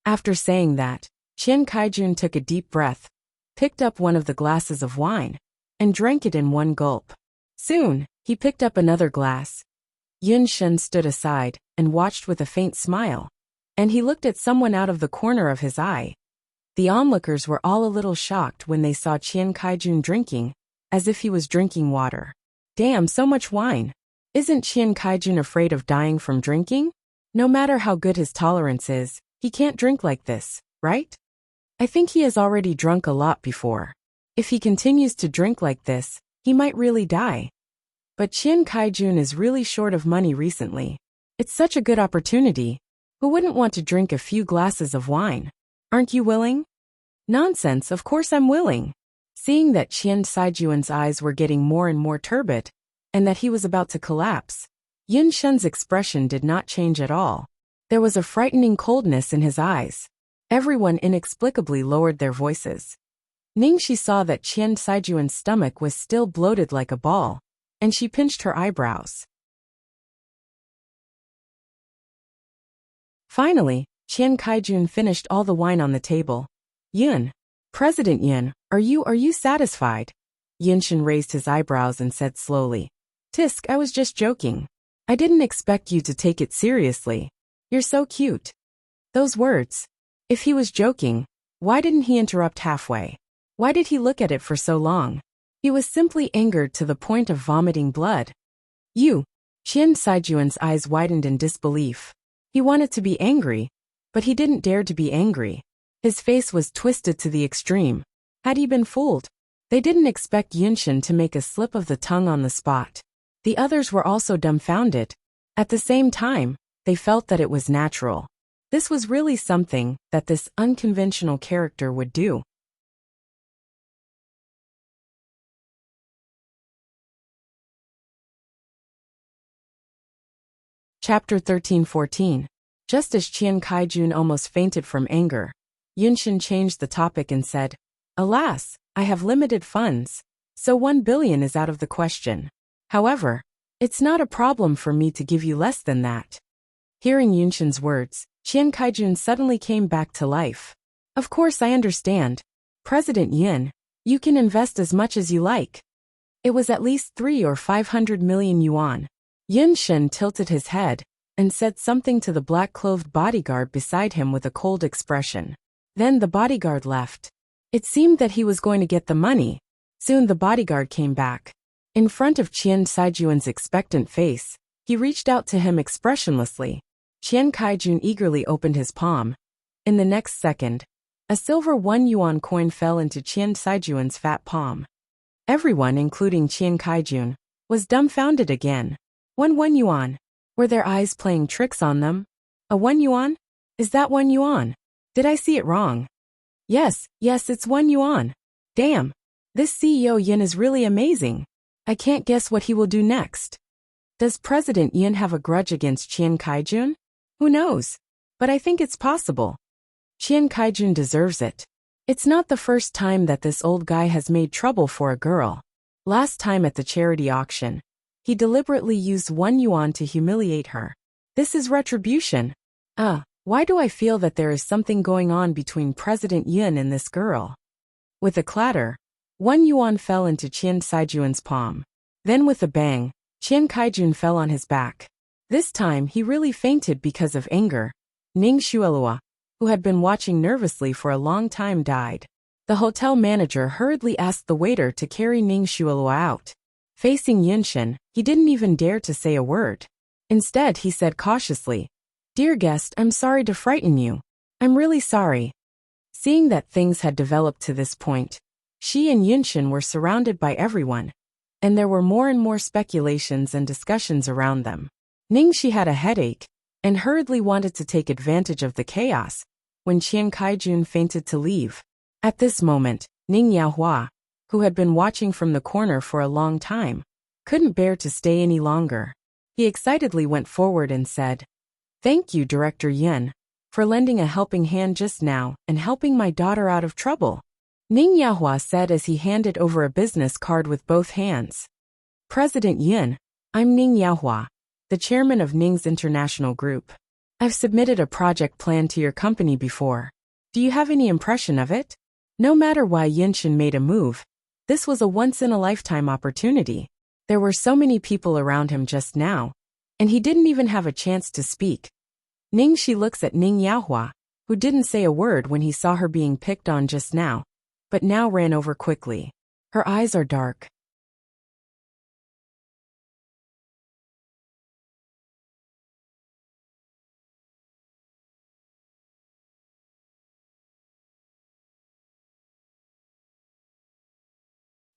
After saying that, Qian Kaijun took a deep breath, picked up one of the glasses of wine, and drank it in one gulp. Soon, he picked up another glass. Yun Shun stood aside and watched with a faint smile, and he looked at someone out of the corner of his eye. The onlookers were all a little shocked when they saw Qian Kaijun drinking, as if he was drinking water. Damn, so much wine. Isn't Qian Kaijun afraid of dying from drinking? No matter how good his tolerance is, he can't drink like this, right? I think he has already drunk a lot before. If he continues to drink like this, he might really die. But Qian Kaijun is really short of money recently. It's such a good opportunity. Who wouldn't want to drink a few glasses of wine? Aren't you willing? Nonsense, of course I'm willing. Seeing that Qian Saijuan's eyes were getting more and more turbid, and that he was about to collapse, Yun Shun's expression did not change at all. There was a frightening coldness in his eyes. Everyone inexplicably lowered their voices. Ningxi saw that Qian Saijuan's stomach was still bloated like a ball, and she pinched her eyebrows. Finally, Qian Kaijun finished all the wine on the table. Yun, President Yun, are you satisfied? Yinshin raised his eyebrows and said slowly. Tisk, I was just joking. I didn't expect you to take it seriously. You're so cute. Those words. If he was joking, why didn't he interrupt halfway? Why did he look at it for so long? He was simply angered to the point of vomiting blood. You. Qian Saijuan's eyes widened in disbelief. He wanted to be angry, but he didn't dare to be angry. His face was twisted to the extreme. Had he been fooled? They didn't expect Yinshin to make a slip of the tongue on the spot. The others were also dumbfounded. At the same time, they felt that it was natural. This was really something that this unconventional character would do. Chapter 13-14. Just as Qian Kaijun almost fainted from anger, Yinshin changed the topic and said, Alas, I have limited funds, so 1 billion is out of the question. However, it's not a problem for me to give you less than that. Hearing Yinshin's words, Qian Kaijun suddenly came back to life. Of course I understand. President Yin, you can invest as much as you like. It was at least 3 or 500 million yuan. Yinshin tilted his head and said something to the black-clothed bodyguard beside him with a cold expression. Then the bodyguard left. It seemed that he was going to get the money. Soon the bodyguard came back. In front of Qian Saijuan's expectant face, he reached out to him expressionlessly. Qian Kaijun eagerly opened his palm. In the next second, a silver 1 yuan coin fell into Qian Saijuan's fat palm. Everyone, including Qian Kaijun, was dumbfounded again. 1 yuan. Were their eyes playing tricks on them? A 1 yuan? Is that 1 yuan? Did I see it wrong? Yes, it's 1 yuan. Damn. This CEO Yin is really amazing. I can't guess what he will do next. Does President Yin have a grudge against Qian Kaijun? Who knows? But I think it's possible. Qian Kaijun deserves it. It's not the first time that this old guy has made trouble for a girl. Last time at the charity auction, he deliberately used 1 yuan to humiliate her. This is retribution. Why do I feel that there is something going on between President Yin and this girl? With a clatter, 1 yuan fell into Qian Saijuan's palm. Then with a bang, Qian Kaijun fell on his back. This time he really fainted because of anger. Ning Xuelua, who had been watching nervously for a long time, died. The hotel manager hurriedly asked the waiter to carry Ning Xuelua out. Facing Yinshin, he didn't even dare to say a word. Instead he said cautiously, Dear guest, I'm sorry to frighten you. I'm really sorry. Seeing that things had developed to this point, she and Yunshin were surrounded by everyone, and there were more and more speculations and discussions around them. Ningxi had a headache, and hurriedly wanted to take advantage of the chaos, when Qian Kaijun fainted to leave. At this moment, Ning Yaohua, who had been watching from the corner for a long time, couldn't bear to stay any longer. He excitedly went forward and said, "Thank you, Director Yun, for lending a helping hand just now and helping my daughter out of trouble." Ning Yaohua said as he handed over a business card with both hands. "President Yun, I'm Ning Yaohua, the chairman of Ning's International Group. I've submitted a project plan to your company before. Do you have any impression of it?" No matter why Yunshin made a move, this was a once-in-a-lifetime opportunity. There were so many people around him just now, and he didn't even have a chance to speak. Ningxi looks at Ning Yaohua, who didn't say a word when he saw her being picked on just now, but now ran over quickly. Her eyes are dark.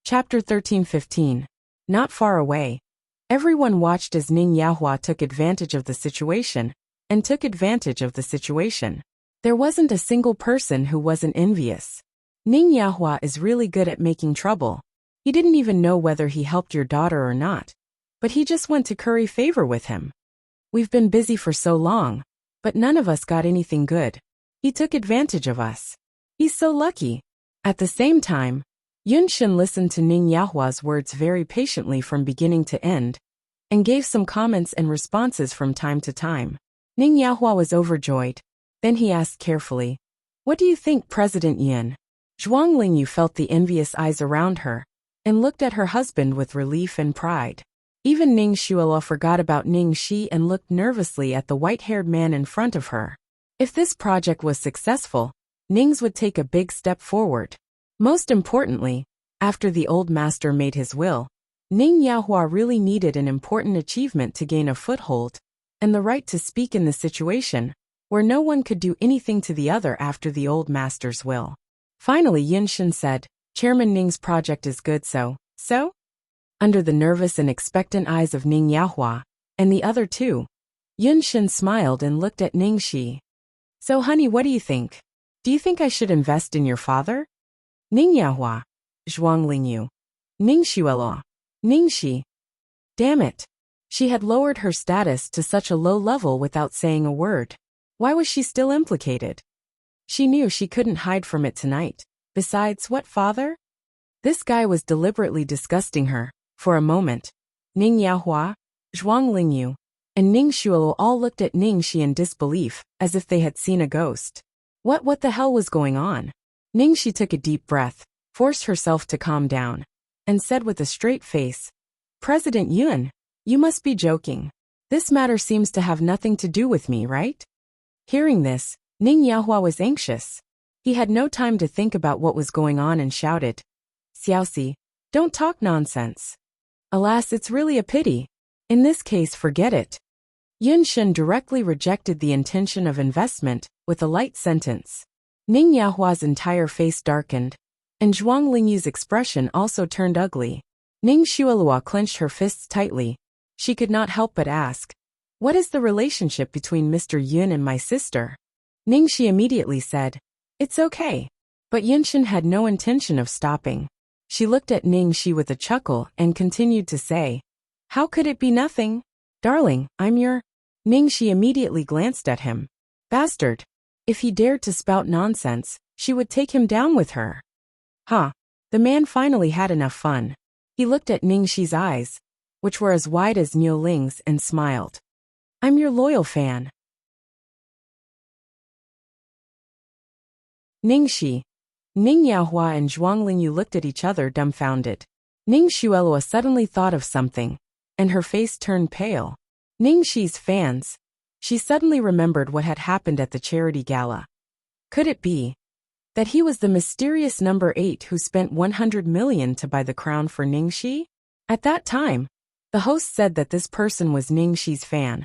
Chapter 13-15. Not far away. Everyone watched as Ning Yaohua took advantage of the situation, and took advantage of the situation. There wasn't a single person who wasn't envious. Ning Yaohua is really good at making trouble. He didn't even know whether he helped your daughter or not, but he just went to curry favor with him. We've been busy for so long, but none of us got anything good. He took advantage of us. He's so lucky. At the same time, Yunshin listened to Ning Yaohua's words very patiently from beginning to end, and gave some comments and responses from time to time. Ning Yaohua was overjoyed. Then he asked carefully, "What do you think, President Yin?" Zhuang Lingyu felt the envious eyes around her, and looked at her husband with relief and pride. Even Ning Xuelo forgot about Ning Shi and looked nervously at the white-haired man in front of her. If this project was successful, Ning's would take a big step forward. Most importantly, after the old master made his will, Ning Yaohua really needed an important achievement to gain a foothold, and the right to speak in the situation, where no one could do anything to the other after the old master's will. Finally Yunshin said, "Chairman Ning's project is good so? Under the nervous and expectant eyes of Ning Yaohua, and the other two, Yunshin smiled and looked at Ning Shi. "So honey, what do you think? Do you think I should invest in your father?" Ning Yaohua, Zhuang Lingyu, Ning Xuelo, Ning Shi. Damn it. She had lowered her status to such a low level without saying a word. Why was she still implicated? She knew she couldn't hide from it tonight. Besides, what father? This guy was deliberately disgusting her. For a moment, Ning Yaohua, Zhuang Lingyu, and Ning Xuelo all looked at Ning Shi in disbelief, as if they had seen a ghost. What the hell was going on? Ning Shi took a deep breath, forced herself to calm down, and said with a straight face, "President Yun, you must be joking. This matter seems to have nothing to do with me, right?" Hearing this, Ning Yaohua was anxious. He had no time to think about what was going on and shouted, "Xiaoxi, don't talk nonsense. Alas, it's really a pity. In this case, forget it." Yunshin directly rejected the intention of investment with a light sentence. Ning Yaohua's entire face darkened, and Zhuang Lingyu's expression also turned ugly. Ning Xuelua clenched her fists tightly. She could not help but ask, "What is the relationship between Mr. Yun and my sister?" Ning Shi immediately said, "It's okay." But Yunshin had no intention of stopping. She looked at Ning Shi with a chuckle and continued to say, "How could it be nothing? Darling, I'm your—" Ning Shi immediately glanced at him. Bastard. If he dared to spout nonsense, she would take him down with her. The man finally had enough fun. He looked at Ning Shi's eyes, which were as wide as Niu Ling's, and smiled. "I'm your loyal fan." Ning Shi, Ning Yaohua and Zhuang Lingyu looked at each other dumbfounded. Ning Xuelua suddenly thought of something, and her face turned pale. Ning Shi's fans. She suddenly remembered what had happened at the charity gala. Could it be that he was the mysterious number 8 who spent 100 million to buy the crown for Ning Shi? At that time, the host said that this person was Ning Shi's fan.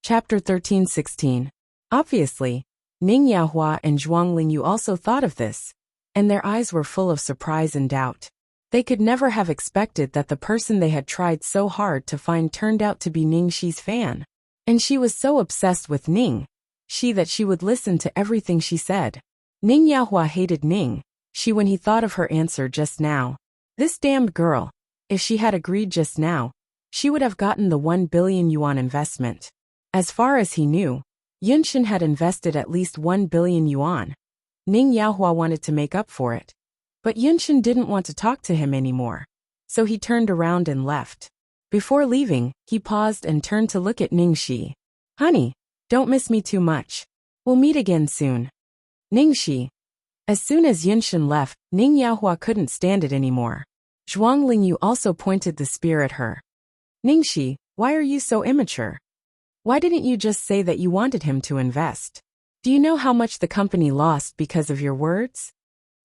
Chapter 13:16. Obviously, Ning Yahua and Zhuang Lingyu also thought of this, and their eyes were full of surprise and doubt. They could never have expected that the person they had tried so hard to find turned out to be Ning Shi's fan. And she was so obsessed with Ning Shi that she would listen to everything she said. Ning Yahua hated Ning Shi when he thought of her answer just now. This damned girl. If she had agreed just now, she would have gotten the 1 billion yuan investment. As far as he knew, Yunshin had invested at least 1 billion yuan. Ning Yahua wanted to make up for it. But Yunshin didn't want to talk to him anymore. So he turned around and left. Before leaving, he paused and turned to look at Ning Shi. Honey, don't miss me too much. We'll meet again soon. Ning Shi. As soon as Yunshin left, Ning Yahua couldn't stand it anymore. Zhuang Lingyu also pointed the spear at her. Ning Shi, why are you so immature? Why didn't you just say that you wanted him to invest? Do you know how much the company lost because of your words?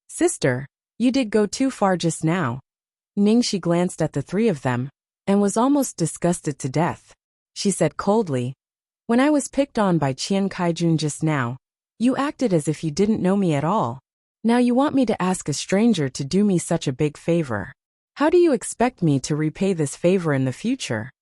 Sister, you did go too far just now. Ning Shi glanced at the three of them, and was almost disgusted to death. She said coldly, when I was picked on by Qian Kaijun just now, you acted as if you didn't know me at all. Now you want me to ask a stranger to do me such a big favor. How do you expect me to repay this favor in the future?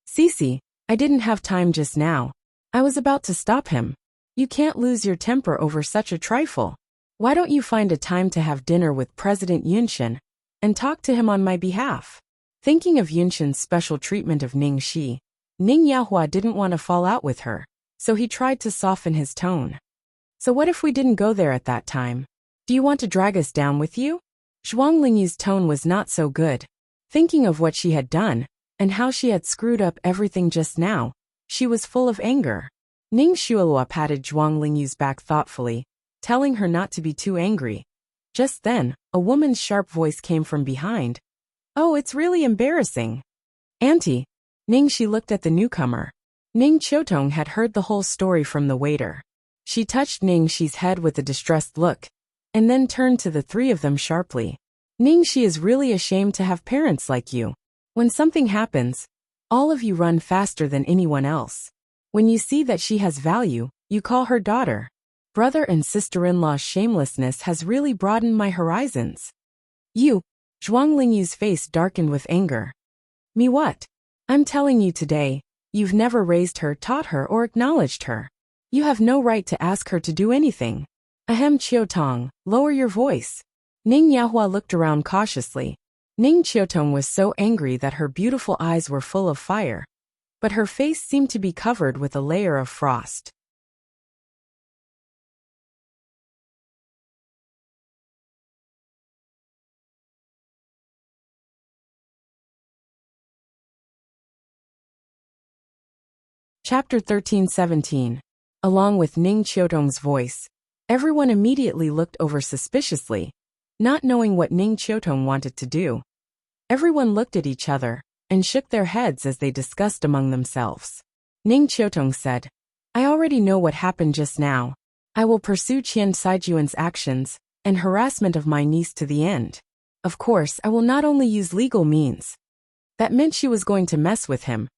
Cece, I didn't have time just now. I was about to stop him. You can't lose your temper over such a trifle. Why don't you find a time to have dinner with President Yunshin and talk to him on my behalf? Thinking of Yunshin's special treatment of Ning Shi, Ning Yahua didn't want to fall out with her, so he tried to soften his tone. So what if we didn't go there at that time? Do you want to drag us down with you? Zhuang Lingyu's tone was not so good. Thinking of what she had done, and how she had screwed up everything just now, she was full of anger. Ning Shualua patted Zhuang Lingyu's back thoughtfully, telling her not to be too angry. Just then, a woman's sharp voice came from behind. Oh, it's really embarrassing. Auntie. Ning Shi looked at the newcomer. Ning Qiutong had heard the whole story from the waiter. She touched Ning Shi's head with a distressed look, and then turned to the three of them sharply. Ning Shi is really ashamed to have parents like you. When something happens, all of you run faster than anyone else. When you see that she has value, you call her daughter. Brother and sister-in-law's shamelessness has really broadened my horizons. You, Zhuang Lingyu's face darkened with anger. Me what? I'm telling you today, you've never raised her, taught her, or acknowledged her. You have no right to ask her to do anything. Ahem, Qiutong, lower your voice. Ning Yahua looked around cautiously. Ning Qiutong was so angry that her beautiful eyes were full of fire, but her face seemed to be covered with a layer of frost. Chapter 13:17. Along with Ning Qiutong's voice, everyone immediately looked over suspiciously, not knowing what Ning Qiutong wanted to do. Everyone looked at each other and shook their heads as they discussed among themselves. Ning Qiutong said, I already know what happened just now. I will pursue Qian Saijuan's actions and harassment of my niece to the end. Of course, I will not only use legal means. That meant she was going to mess with him.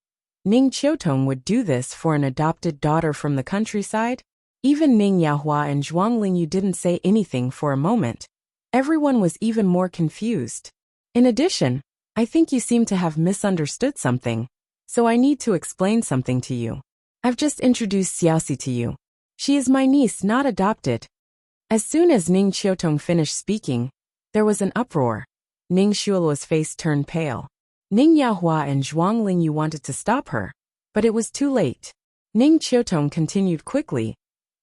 Ning Qiutong would do this for an adopted daughter from the countryside? Even Ning Yahua and Zhuang Lingyu didn't say anything for a moment. Everyone was even more confused. In addition, I think you seem to have misunderstood something, so I need to explain something to you. I've just introduced Xiaoxi to you. She is my niece, not adopted. As soon as Ning Qiutong finished speaking, there was an uproar. Ning Shualua's face turned pale. Ning Yahua and Zhuang Lingyu wanted to stop her, but it was too late. Ning Qiutong continued quickly.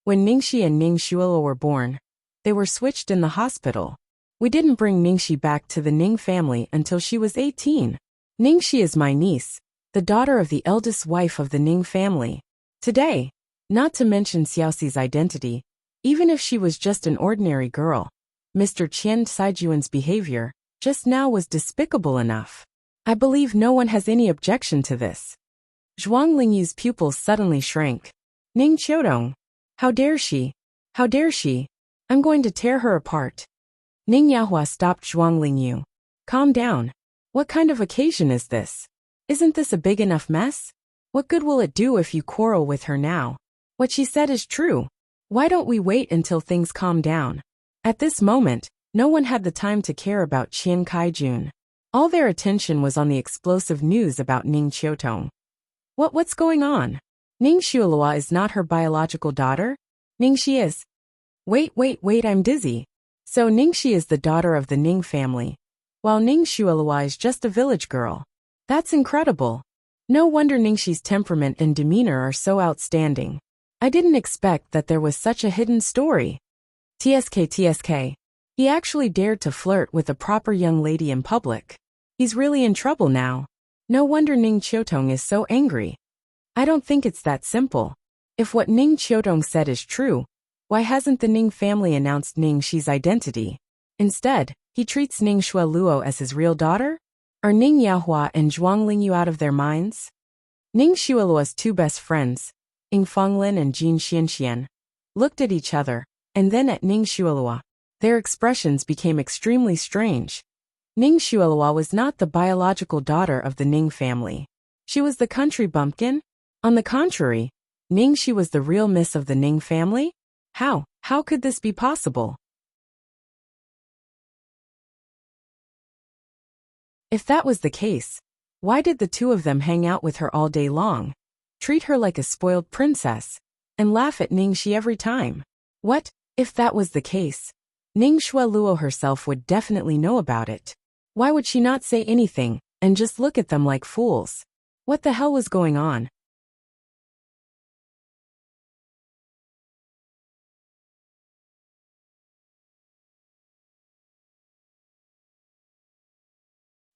When Ningxi and Ning Shualua were born, they were switched in the hospital. We didn't bring Ningxi back to the Ning family until she was 18. Ningxi is my niece, the daughter of the eldest wife of the Ning family. Today, not to mention Xiaoxi's identity, even if she was just an ordinary girl, Mr. Qian Saijuan's behavior just now was despicable enough. I believe no one has any objection to this. Zhuang Lingyu's pupils suddenly shrank. Ning Qiutong. How dare she? How dare she? I'm going to tear her apart. Ning Yahua stopped Zhuang Lingyu. Calm down. What kind of occasion is this? Isn't this a big enough mess? What good will it do if you quarrel with her now? What she said is true. Why don't we wait until things calm down? At this moment, no one had the time to care about Qian Kaijun. All their attention was on the explosive news about Ning Qiutong. What's going on? Ning Xuelua is not her biological daughter? Ningxi is. Wait, I'm dizzy. So Ningxi is the daughter of the Ning family, while Ning Xuelua is just a village girl. That's incredible. No wonder Ningxi's temperament and demeanor are so outstanding. I didn't expect that there was such a hidden story. TSK. He actually dared to flirt with a proper young lady in public. He's really in trouble now. No wonder Ning Qiutong is so angry. I don't think it's that simple. If what Ning Qiutong said is true, why hasn't the Ning family announced Ningxi's identity? Instead, he treats Ning Xueluo as his real daughter? Are Ning Yaohua and Zhuang Lingyu out of their minds? Ning Xueluo's two best friends, Ying Fenglin and Jin Xianxian, looked at each other, and then at Ning Xuelua. Their expressions became extremely strange. Ning Xuelua was not the biological daughter of the Ning family. She was the country bumpkin. On the contrary, Ningxi was the real miss of the Ning family? How could this be possible? If that was the case, why did the two of them hang out with her all day long, treat her like a spoiled princess, and laugh at Ningxi every time? What, if that was the case? Ning Xueluo herself would definitely know about it. Why would she not say anything, and just look at them like fools? What the hell was going on?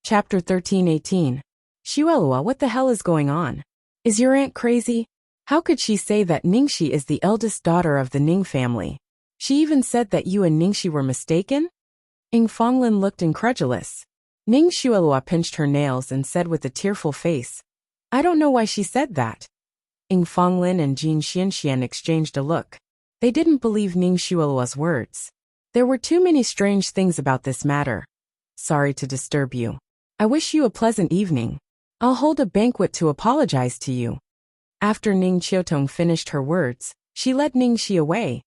Chapter 13:18. Xuelua, what the hell is going on? Is your aunt crazy? How could she say that Ningxi is the eldest daughter of the Ning family? She even said that you and Ningxi were mistaken? Ying Fenglin looked incredulous. Ning Xuelua pinched her nails and said with a tearful face, I don't know why she said that. Ying Fenglin and Jin Xianxian exchanged a look. They didn't believe Ning Xuelua's words. There were too many strange things about this matter. Sorry to disturb you. I wish you a pleasant evening. I'll hold a banquet to apologize to you. After Ning Qiutong finished her words, she led Ningxi away,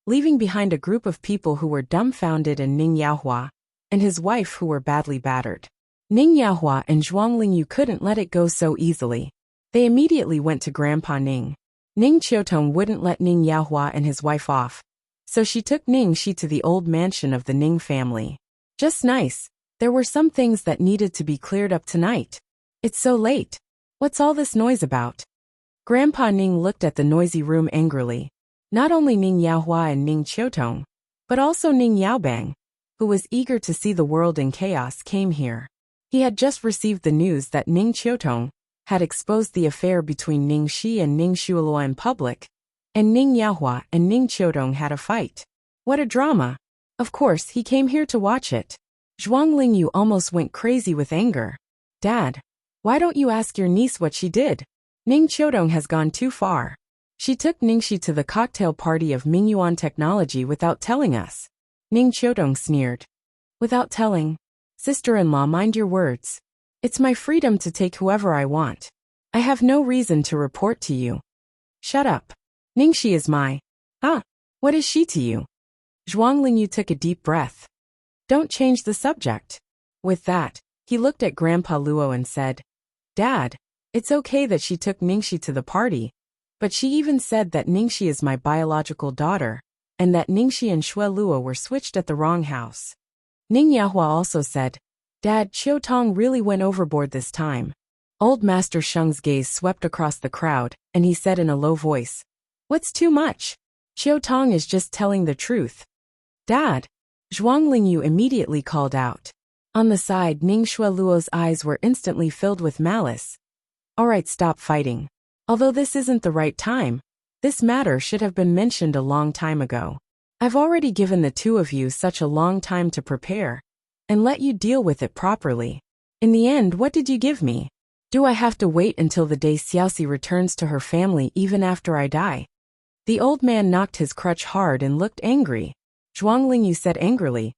leaving behind a group of people who were dumbfounded and Ning Yaohua and his wife who were badly battered. Ning Yaohua and Zhuang Lingyu couldn't let it go so easily. They immediately went to Grandpa Ning. Ning Qiutong wouldn't let Ning Yaohua and his wife off, so she took Ningxi to the old mansion of the Ning family. Just nice. There were some things that needed to be cleared up tonight. It's so late. What's all this noise about? Grandpa Ning looked at the noisy room angrily. Not only Ning Yaohua and Ning Qiutong, but also Ning Yaobang, who was eager to see the world in chaos, came here. He had just received the news that Ning Qiutong had exposed the affair between Ningxi and Ning Xuelua in public, and Ning Yaohua and Ning Qiutong had a fight. What a drama! Of course, he came here to watch it. Zhuang Lingyu almost went crazy with anger. Dad, why don't you ask your niece what she did? Ning Qiutong has gone too far. She took Ningxi to the cocktail party of Mingyuan Technology without telling us. Ning Qiutong sneered. Without telling? Sister-in-law, mind your words. It's my freedom to take whoever I want. I have no reason to report to you. Shut up. Ningxi is my... what is she to you? Zhuang Lingyu took a deep breath. Don't change the subject. With that, he looked at Grandpa Luo and said, Dad, it's okay that she took Ningxi to the party, but she even said that Ningxi is my biological daughter, and that Ningxi and Xue Luo were switched at the wrong house. Ning Yahua also said, Dad, Qiutong really went overboard this time. Old Master Sheng's gaze swept across the crowd, and he said in a low voice, What's too much? Qiutong is just telling the truth. Dad! Zhuang Lingyu immediately called out. On the side, Ning Xueluo's eyes were instantly filled with malice. Alright, stop fighting. Although this isn't the right time, this matter should have been mentioned a long time ago. I've already given the two of you such a long time to prepare, and let you deal with it properly. In the end, what did you give me? Do I have to wait until the day Xiaoxi returns to her family even after I die? The old man knocked his crutch hard and looked angry. Zhuang Lingyu said angrily,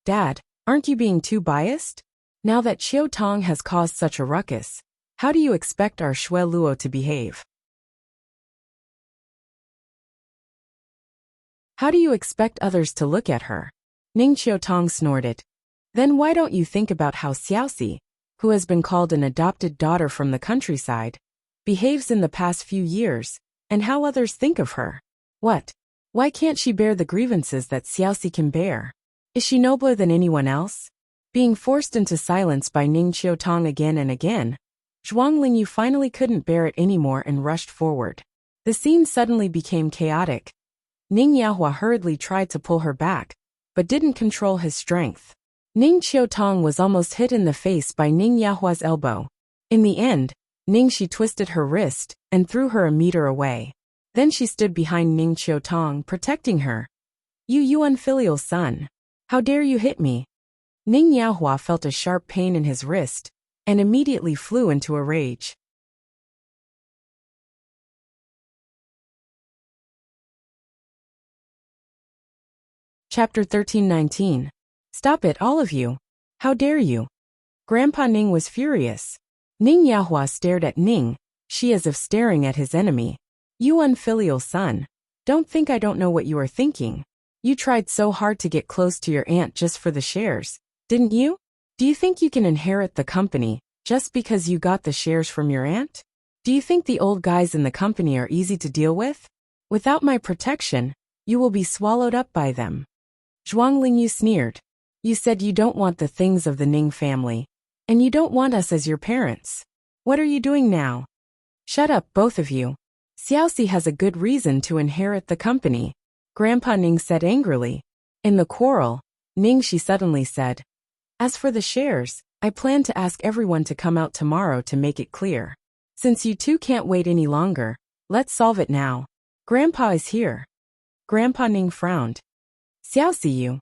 Dad, aren't you being too biased? Now that Qiutong has caused such a ruckus, How do you expect our Shui Luo to behave? How do you expect others to look at her? Ning Qiutong snorted. Then why don't you think about how Xiaoxi, who has been called an adopted daughter from the countryside, behaves in the past few years, and how others think of her? What? Why can't she bear the grievances that Xiaoxi can bear? Is she nobler than anyone else? Being forced into silence by Ning Qiutong again and again, Zhuang Lingyu finally couldn't bear it anymore and rushed forward. The scene suddenly became chaotic. Ning Yahua hurriedly tried to pull her back, but didn't control his strength. Ning Qiutong was almost hit in the face by Ning Yahua's elbow. In the end, Ning Shi twisted her wrist and threw her a meter away. Then she stood behind Ning Qiutong, protecting her. You unfilial son. How dare you hit me? Ning Yahua felt a sharp pain in his wrist and immediately flew into a rage. Chapter 13:19. Stop it, all of you. How dare you? Grandpa Ning was furious. Ning Yahua stared at Ning Shi as if staring at his enemy. You unfilial son. Don't think I don't know what you are thinking. You tried so hard to get close to your aunt just for the shares, didn't you? Do you think you can inherit the company just because you got the shares from your aunt? Do you think the old guys in the company are easy to deal with? Without my protection, you will be swallowed up by them. Zhuang Lingyu sneered. You said you don't want the things of the Ning family, and you don't want us as your parents. What are you doing now? Shut up, both of you. Xiaoxi has a good reason to inherit the company, Grandpa Ning said angrily. In the quarrel, Ning Shi suddenly said, As for the shares, I plan to ask everyone to come out tomorrow to make it clear. Since you two can't wait any longer, let's solve it now. Grandpa is here. Grandpa Ning frowned. Xiaoxi, you.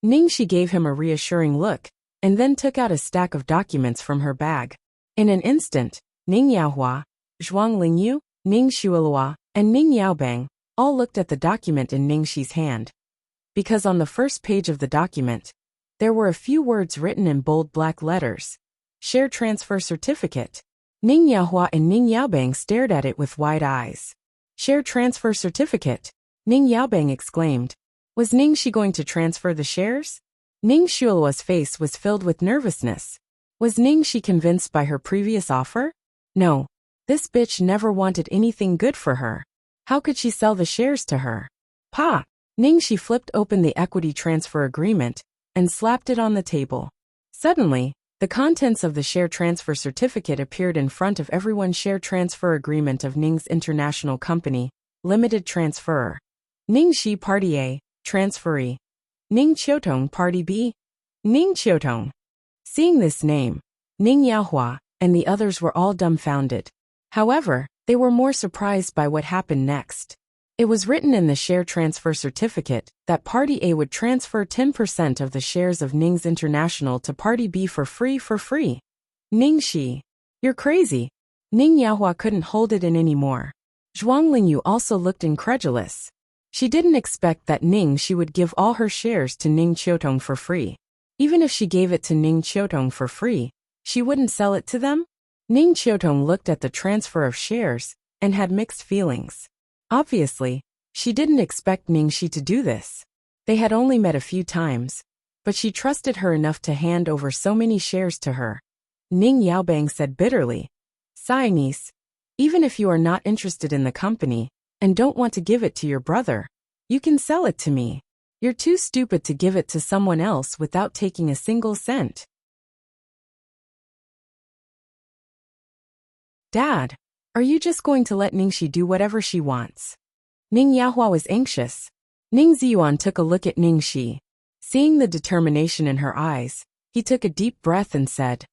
Ning Shi gave him a reassuring look, and then took out a stack of documents from her bag. In an instant, Ning Yaohua, Zhuang Lingyu, Ning Shuilua, and Ning Yaobang all looked at the document in Ning Shi's hand. Because on the first page of the document, there were a few words written in bold black letters. Share transfer certificate. Ning Yaohua and Ning Yaobang stared at it with wide eyes. Share transfer certificate, Ning Yaobang exclaimed. Was Ning Shi going to transfer the shares? Ning Shuilua's face was filled with nervousness. Was Ning Shi convinced by her previous offer? No. This bitch never wanted anything good for her. How could she sell the shares to her? Pa! Ning Shi flipped open the equity transfer agreement and slapped it on the table. Suddenly, the contents of the share transfer certificate appeared in front of everyone. Share transfer agreement of Ning's International Company, Limited Transferor. Ning Shi Party A, Transferee. Ning Qiutong Party B. Ning Qiutong. Seeing this name, Ning Yahua and the others were all dumbfounded. However, they were more surprised by what happened next. It was written in the share transfer certificate that Party A would transfer 10% of the shares of Ning's International to Party B for free. Ning Shi. You're crazy. Ning Yahua couldn't hold it in anymore. Zhuang Lingyu also looked incredulous. She didn't expect that Ning Shi would give all her shares to Ning Qiutong for free. Even if she gave it to Ning Qiutong for free, she wouldn't sell it to them? Ning Qiutong looked at the transfer of shares and had mixed feelings. Obviously, she didn't expect Ning Shi to do this. They had only met a few times, but she trusted her enough to hand over so many shares to her. Ning Yaobang said bitterly, Sigh, niece. Even if you are not interested in the company and don't want to give it to your brother, you can sell it to me. You're too stupid to give it to someone else without taking a single cent. Dad, are you just going to let Ning Shi do whatever she wants? Ning Yahua was anxious. Ning Ziyuan took a look at Ning Shi. Seeing the determination in her eyes, he took a deep breath and said,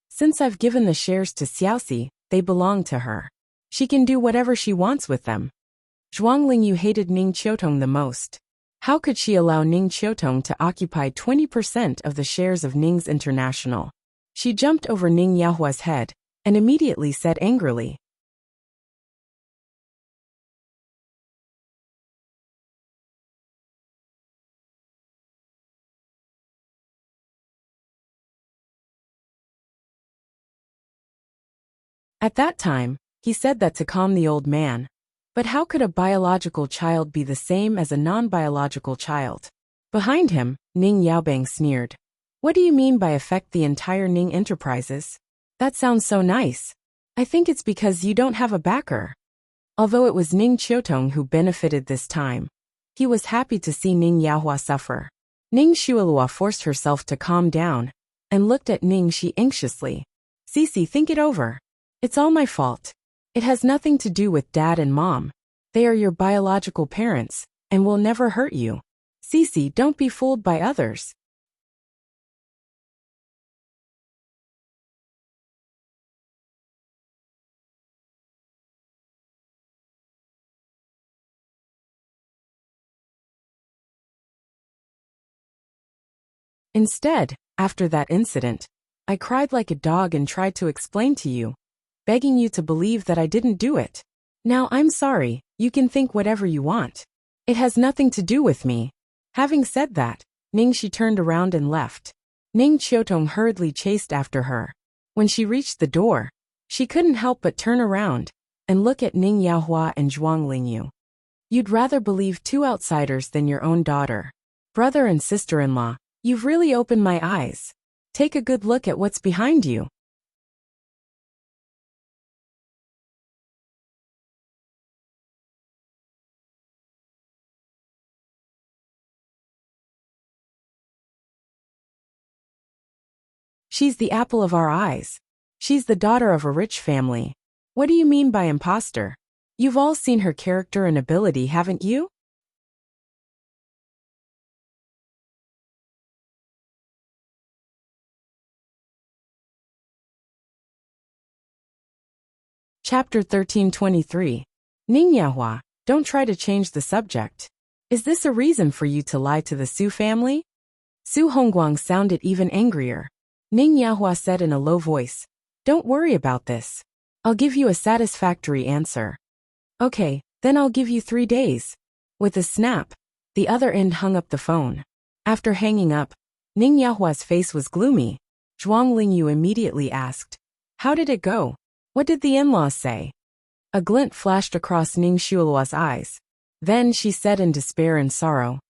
Since I've given the shares to Xiaoxi, they belong to her. She can do whatever she wants with them. Zhuang Lingyu hated Ning Qiutong the most. How could she allow Ning Qiutong to occupy 20% of the shares of Ning's International? She jumped over Ning Yahua's head and immediately said angrily, At that time, he said that to calm the old man. But how could a biological child be the same as a non-biological child? Behind him, Ning Yaobang sneered. What do you mean by affect the entire Ning Enterprises? That sounds so nice. I think it's because you don't have a backer. Although it was Ning Qiutong who benefited this time, he was happy to see Ning Yahua suffer. Ning Shualua forced herself to calm down and looked at Ning Shi anxiously. Cece, think it over. It's all my fault. It has nothing to do with Dad and Mom. They are your biological parents and will never hurt you. Cece, don't be fooled by others. Instead, after that incident, I cried like a dog and tried to explain to you, begging you to believe that I didn't do it. Now I'm sorry, you can think whatever you want. It has nothing to do with me. Having said that, Ning Shi turned around and left. Ning Qiutong hurriedly chased after her. When she reached the door, she couldn't help but turn around and look at Ning Yahua and Zhuang Lingyu. You'd rather believe two outsiders than your own daughter. Brother and sister-in-law, you've really opened my eyes. Take a good look at what's behind you. She's the apple of our eyes. She's the daughter of a rich family. What do you mean by imposter? You've all seen her character and ability, haven't you? Chapter 1323. Ning Yahua, don't try to change the subject. Is this a reason for you to lie to the Su family? Su Hongguang sounded even angrier. Ning Yahua said in a low voice, don't worry about this. I'll give you a satisfactory answer. Okay, then I'll give you 3 days. With a snap, the other end hung up the phone. After hanging up, Ning Yahua's face was gloomy. Zhuang Lingyu immediately asked, how did it go? What did the in-laws say? A glint flashed across Ning Shualua's eyes. Then she said in despair and sorrow,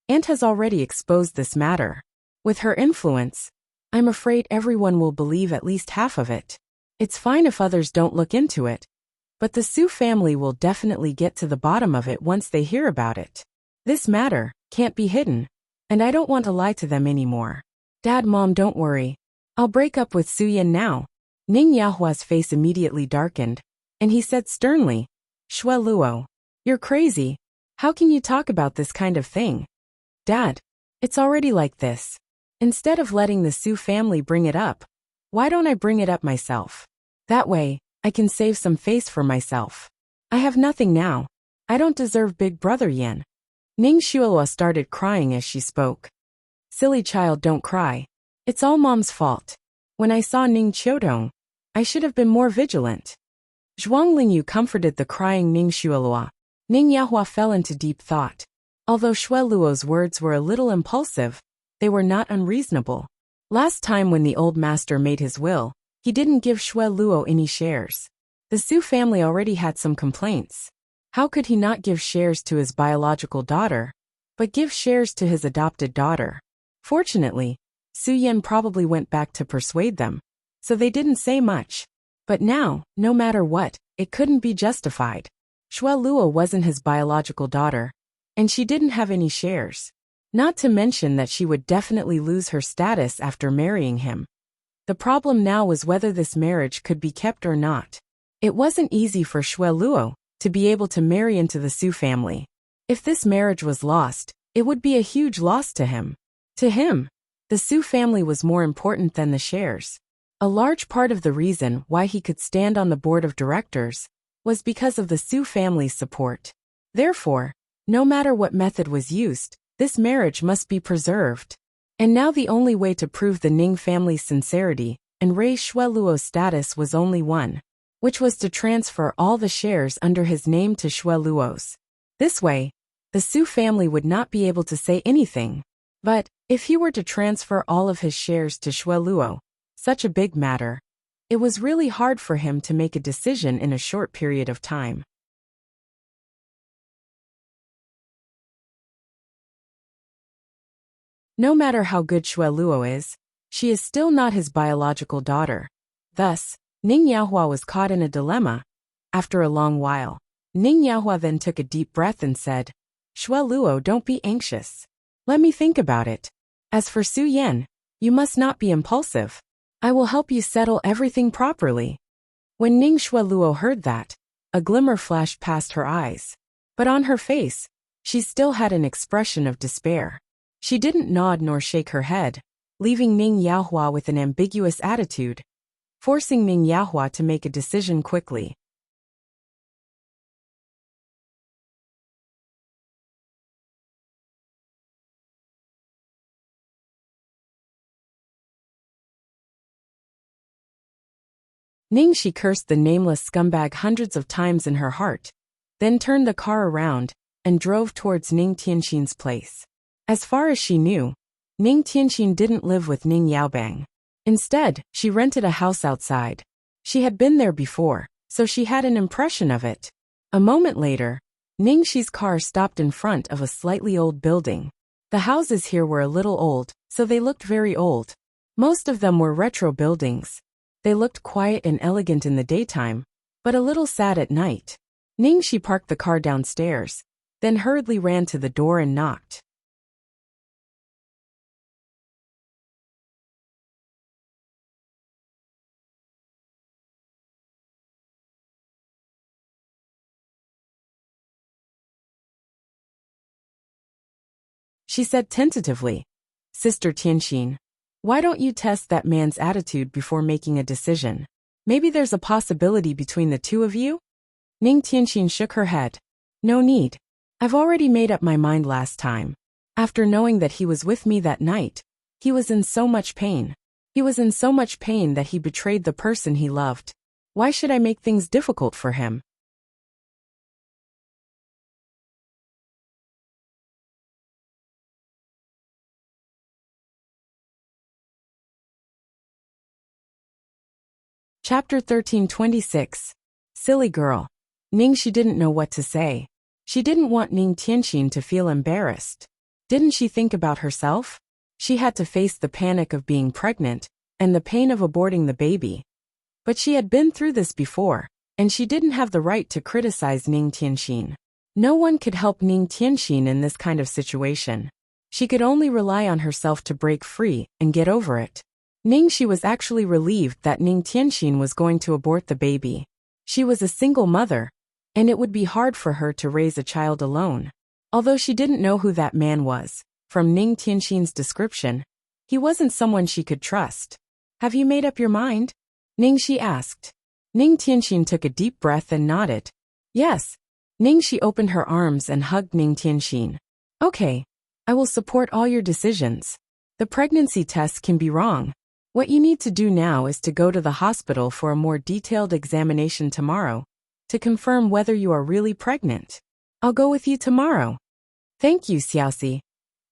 Aunt has already exposed this matter. With her influence, I'm afraid everyone will believe at least half of it. It's fine if others don't look into it, but the Su family will definitely get to the bottom of it once they hear about it. This matter can't be hidden, and I don't want to lie to them anymore. Dad, Mom, don't worry. I'll break up with Su Yan now. Ning Yahua's face immediately darkened, and he said sternly, Shui Luo, you're crazy. How can you talk about this kind of thing? Dad, it's already like this. Instead of letting the Su family bring it up, why don't I bring it up myself? That way, I can save some face for myself. I have nothing now. I don't deserve Big Brother Yan. Ning Shualua started crying as she spoke. Silly child, don't cry. It's all Mom's fault. When I saw Ning Qiutong, I should have been more vigilant. Zhuang Lingyu comforted the crying Ning Shualua. Ning Yahua fell into deep thought. Although Shui Luo's words were a little impulsive, they were not unreasonable. Last time when the old master made his will, he didn't give Shui Luo any shares. The Su family already had some complaints. How could he not give shares to his biological daughter, but give shares to his adopted daughter? Fortunately, Su Yan probably went back to persuade them, so they didn't say much. But now, no matter what, it couldn't be justified. Shui Luo wasn't his biological daughter, and she didn't have any shares. Not to mention that she would definitely lose her status after marrying him. The problem now was whether this marriage could be kept or not. It wasn't easy for Shui Luo to be able to marry into the Su family. If this marriage was lost, it would be a huge loss to him. To him, the Su family was more important than the shares. A large part of the reason why he could stand on the board of directors was because of the Su family's support. Therefore, no matter what method was used, this marriage must be preserved. And now the only way to prove the Ning family's sincerity and raise Shui Luo's status was only one, which was to transfer all the shares under his name to Shui Luo's. This way, the Su family would not be able to say anything. But, if he were to transfer all of his shares to Shui Luo, such a big matter, It was really hard for him to make a decision in a short period of time. No matter how good Xue Luo is, she is still not his biological daughter. Thus, Ning Yaohua was caught in a dilemma. After a long while, Ning Yaohua then took a deep breath and said, "Xue Luo, don't be anxious. Let me think about it. As for Su Yan, you must not be impulsive. I will help you settle everything properly." When Ning Xue Luo heard that, a glimmer flashed past her eyes. But on her face, she still had an expression of despair. She didn't nod nor shake her head, leaving Ning Yaohua with an ambiguous attitude, forcing Ning Yaohua to make a decision quickly. Ning Shi cursed the nameless scumbag hundreds of times in her heart, then turned the car around and drove towards Ning Tianxin's place. As far as she knew, Ning Tianxin didn't live with Ning Yaobang. Instead, she rented a house outside. She had been there before, so she had an impression of it. A moment later, Ning Shi's car stopped in front of a slightly old building. The houses here were a little old, so they looked very old. Most of them were retro buildings. They looked quiet and elegant in the daytime, but a little sad at night. Ning Shi parked the car downstairs, then hurriedly ran to the door and knocked. She said tentatively, "Sister Tianxin, why don't you test that man's attitude before making a decision? Maybe there's a possibility between the two of you?" Ning Tianxin shook her head. "No need. I've already made up my mind last time. After knowing that he was with me that night, he was in so much pain. He was in so much pain that he betrayed the person he loved. Why should I make things difficult for him?" Chapter 13:26. Silly girl. Ning Shi didn't know what to say. She didn't want Ning Tianxin to feel embarrassed. Didn't she think about herself? She had to face the panic of being pregnant and the pain of aborting the baby. But she had been through this before, and she didn't have the right to criticize Ning Tianxin. No one could help Ning Tianxin in this kind of situation. She could only rely on herself to break free and get over it. Ning Shi was actually relieved that Ning Tianxin was going to abort the baby. She was a single mother, and it would be hard for her to raise a child alone. Although she didn't know who that man was, from Ning Tianxin's description, he wasn't someone she could trust. "Have you made up your mind?" Ning Shi asked. Ning Tianxin took a deep breath and nodded. "Yes." Ning Shi opened her arms and hugged Ning Tianxin. "Okay. I will support all your decisions. The pregnancy test can be wrong. What you need to do now is to go to the hospital for a more detailed examination tomorrow, to confirm whether you are really pregnant. I'll go with you tomorrow." "Thank you, Xiaoxi.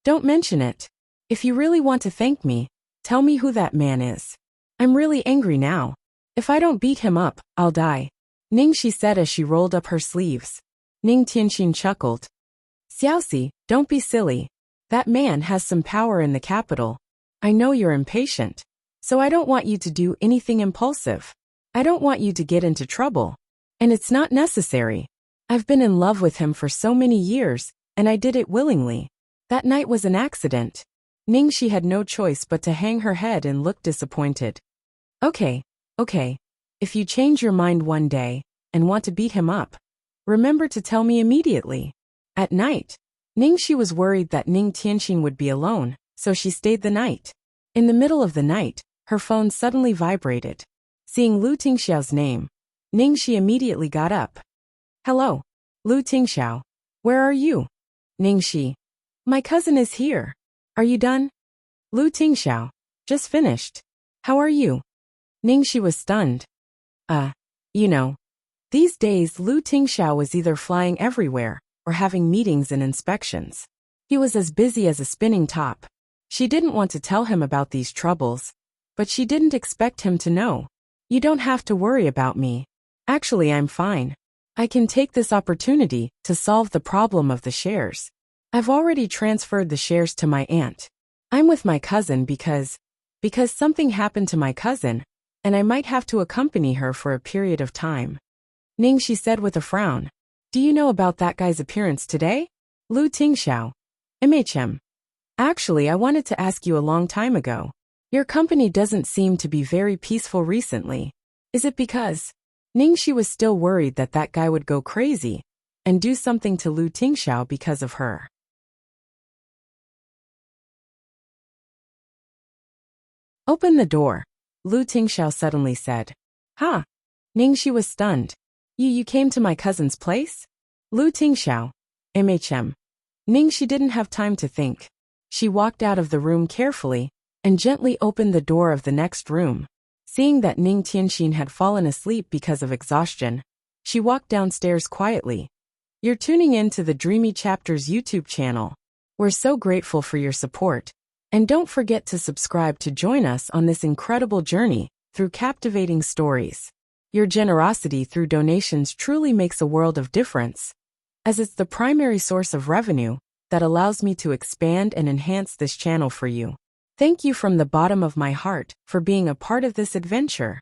Don't mention it. If you really want to thank me, tell me who that man is. I'm really angry now. If I don't beat him up, I'll die," Ning Shi said as she rolled up her sleeves. Ning Tianxin chuckled. "Xiaoxi, don't be silly. That man has some power in the capital. I know you're impatient, so I don't want you to do anything impulsive. I don't want you to get into trouble. And it's not necessary. I've been in love with him for so many years, and I did it willingly. That night was an accident." Ning Shi had no choice but to hang her head and look disappointed. Okay. If you change your mind one day and want to beat him up, remember to tell me immediately." At night, Ning Shi was worried that Ning Tianxin would be alone, so she stayed the night. In the middle of the night, her phone suddenly vibrated. Seeing Lu Tingxiao's name, Ning Shi immediately got up. "Hello, Lu Tingxiao. Where are you?" Ning Shi. "My cousin is here. Are you done?" Lu Tingxiao. "Just finished. How are you?" Ning Shi was stunned. You know. These days Lu Tingxiao was either flying everywhere or having meetings and inspections. He was as busy as a spinning top. She didn't want to tell him about these troubles, but she didn't expect him to know. You don't have to worry about me. Actually, I'm fine. I can take this opportunity to solve the problem of the shares. I've already transferred the shares to my aunt. I'm with my cousin because something happened to my cousin, and I might have to accompany her for a period of time. Ning, she said with a frown. Do you know about that guy's appearance today? Lu Tingxiao. MHM. Actually, I wanted to ask you a long time ago. Your company doesn't seem to be very peaceful recently. Is it because? Ning, she was still worried that that guy would go crazy and do something to Lu Tingxiao because of her. Open the door, Lu Tingxiao suddenly said. Huh? Ning, she was stunned. You came to my cousin's place? Lu Tingxiao. MHM. Ning, she didn't have time to think. She walked out of the room carefully and gently opened the door of the next room. Seeing that Ning Tianxin had fallen asleep because of exhaustion, she walked downstairs quietly. You're tuning in to the Dreamy Chapters YouTube channel. We're so grateful for your support. And don't forget to subscribe to join us on this incredible journey through captivating stories. Your generosity through donations truly makes a world of difference, as it's the primary source of revenue that allows me to expand and enhance this channel for you. Thank you from the bottom of my heart for being a part of this adventure.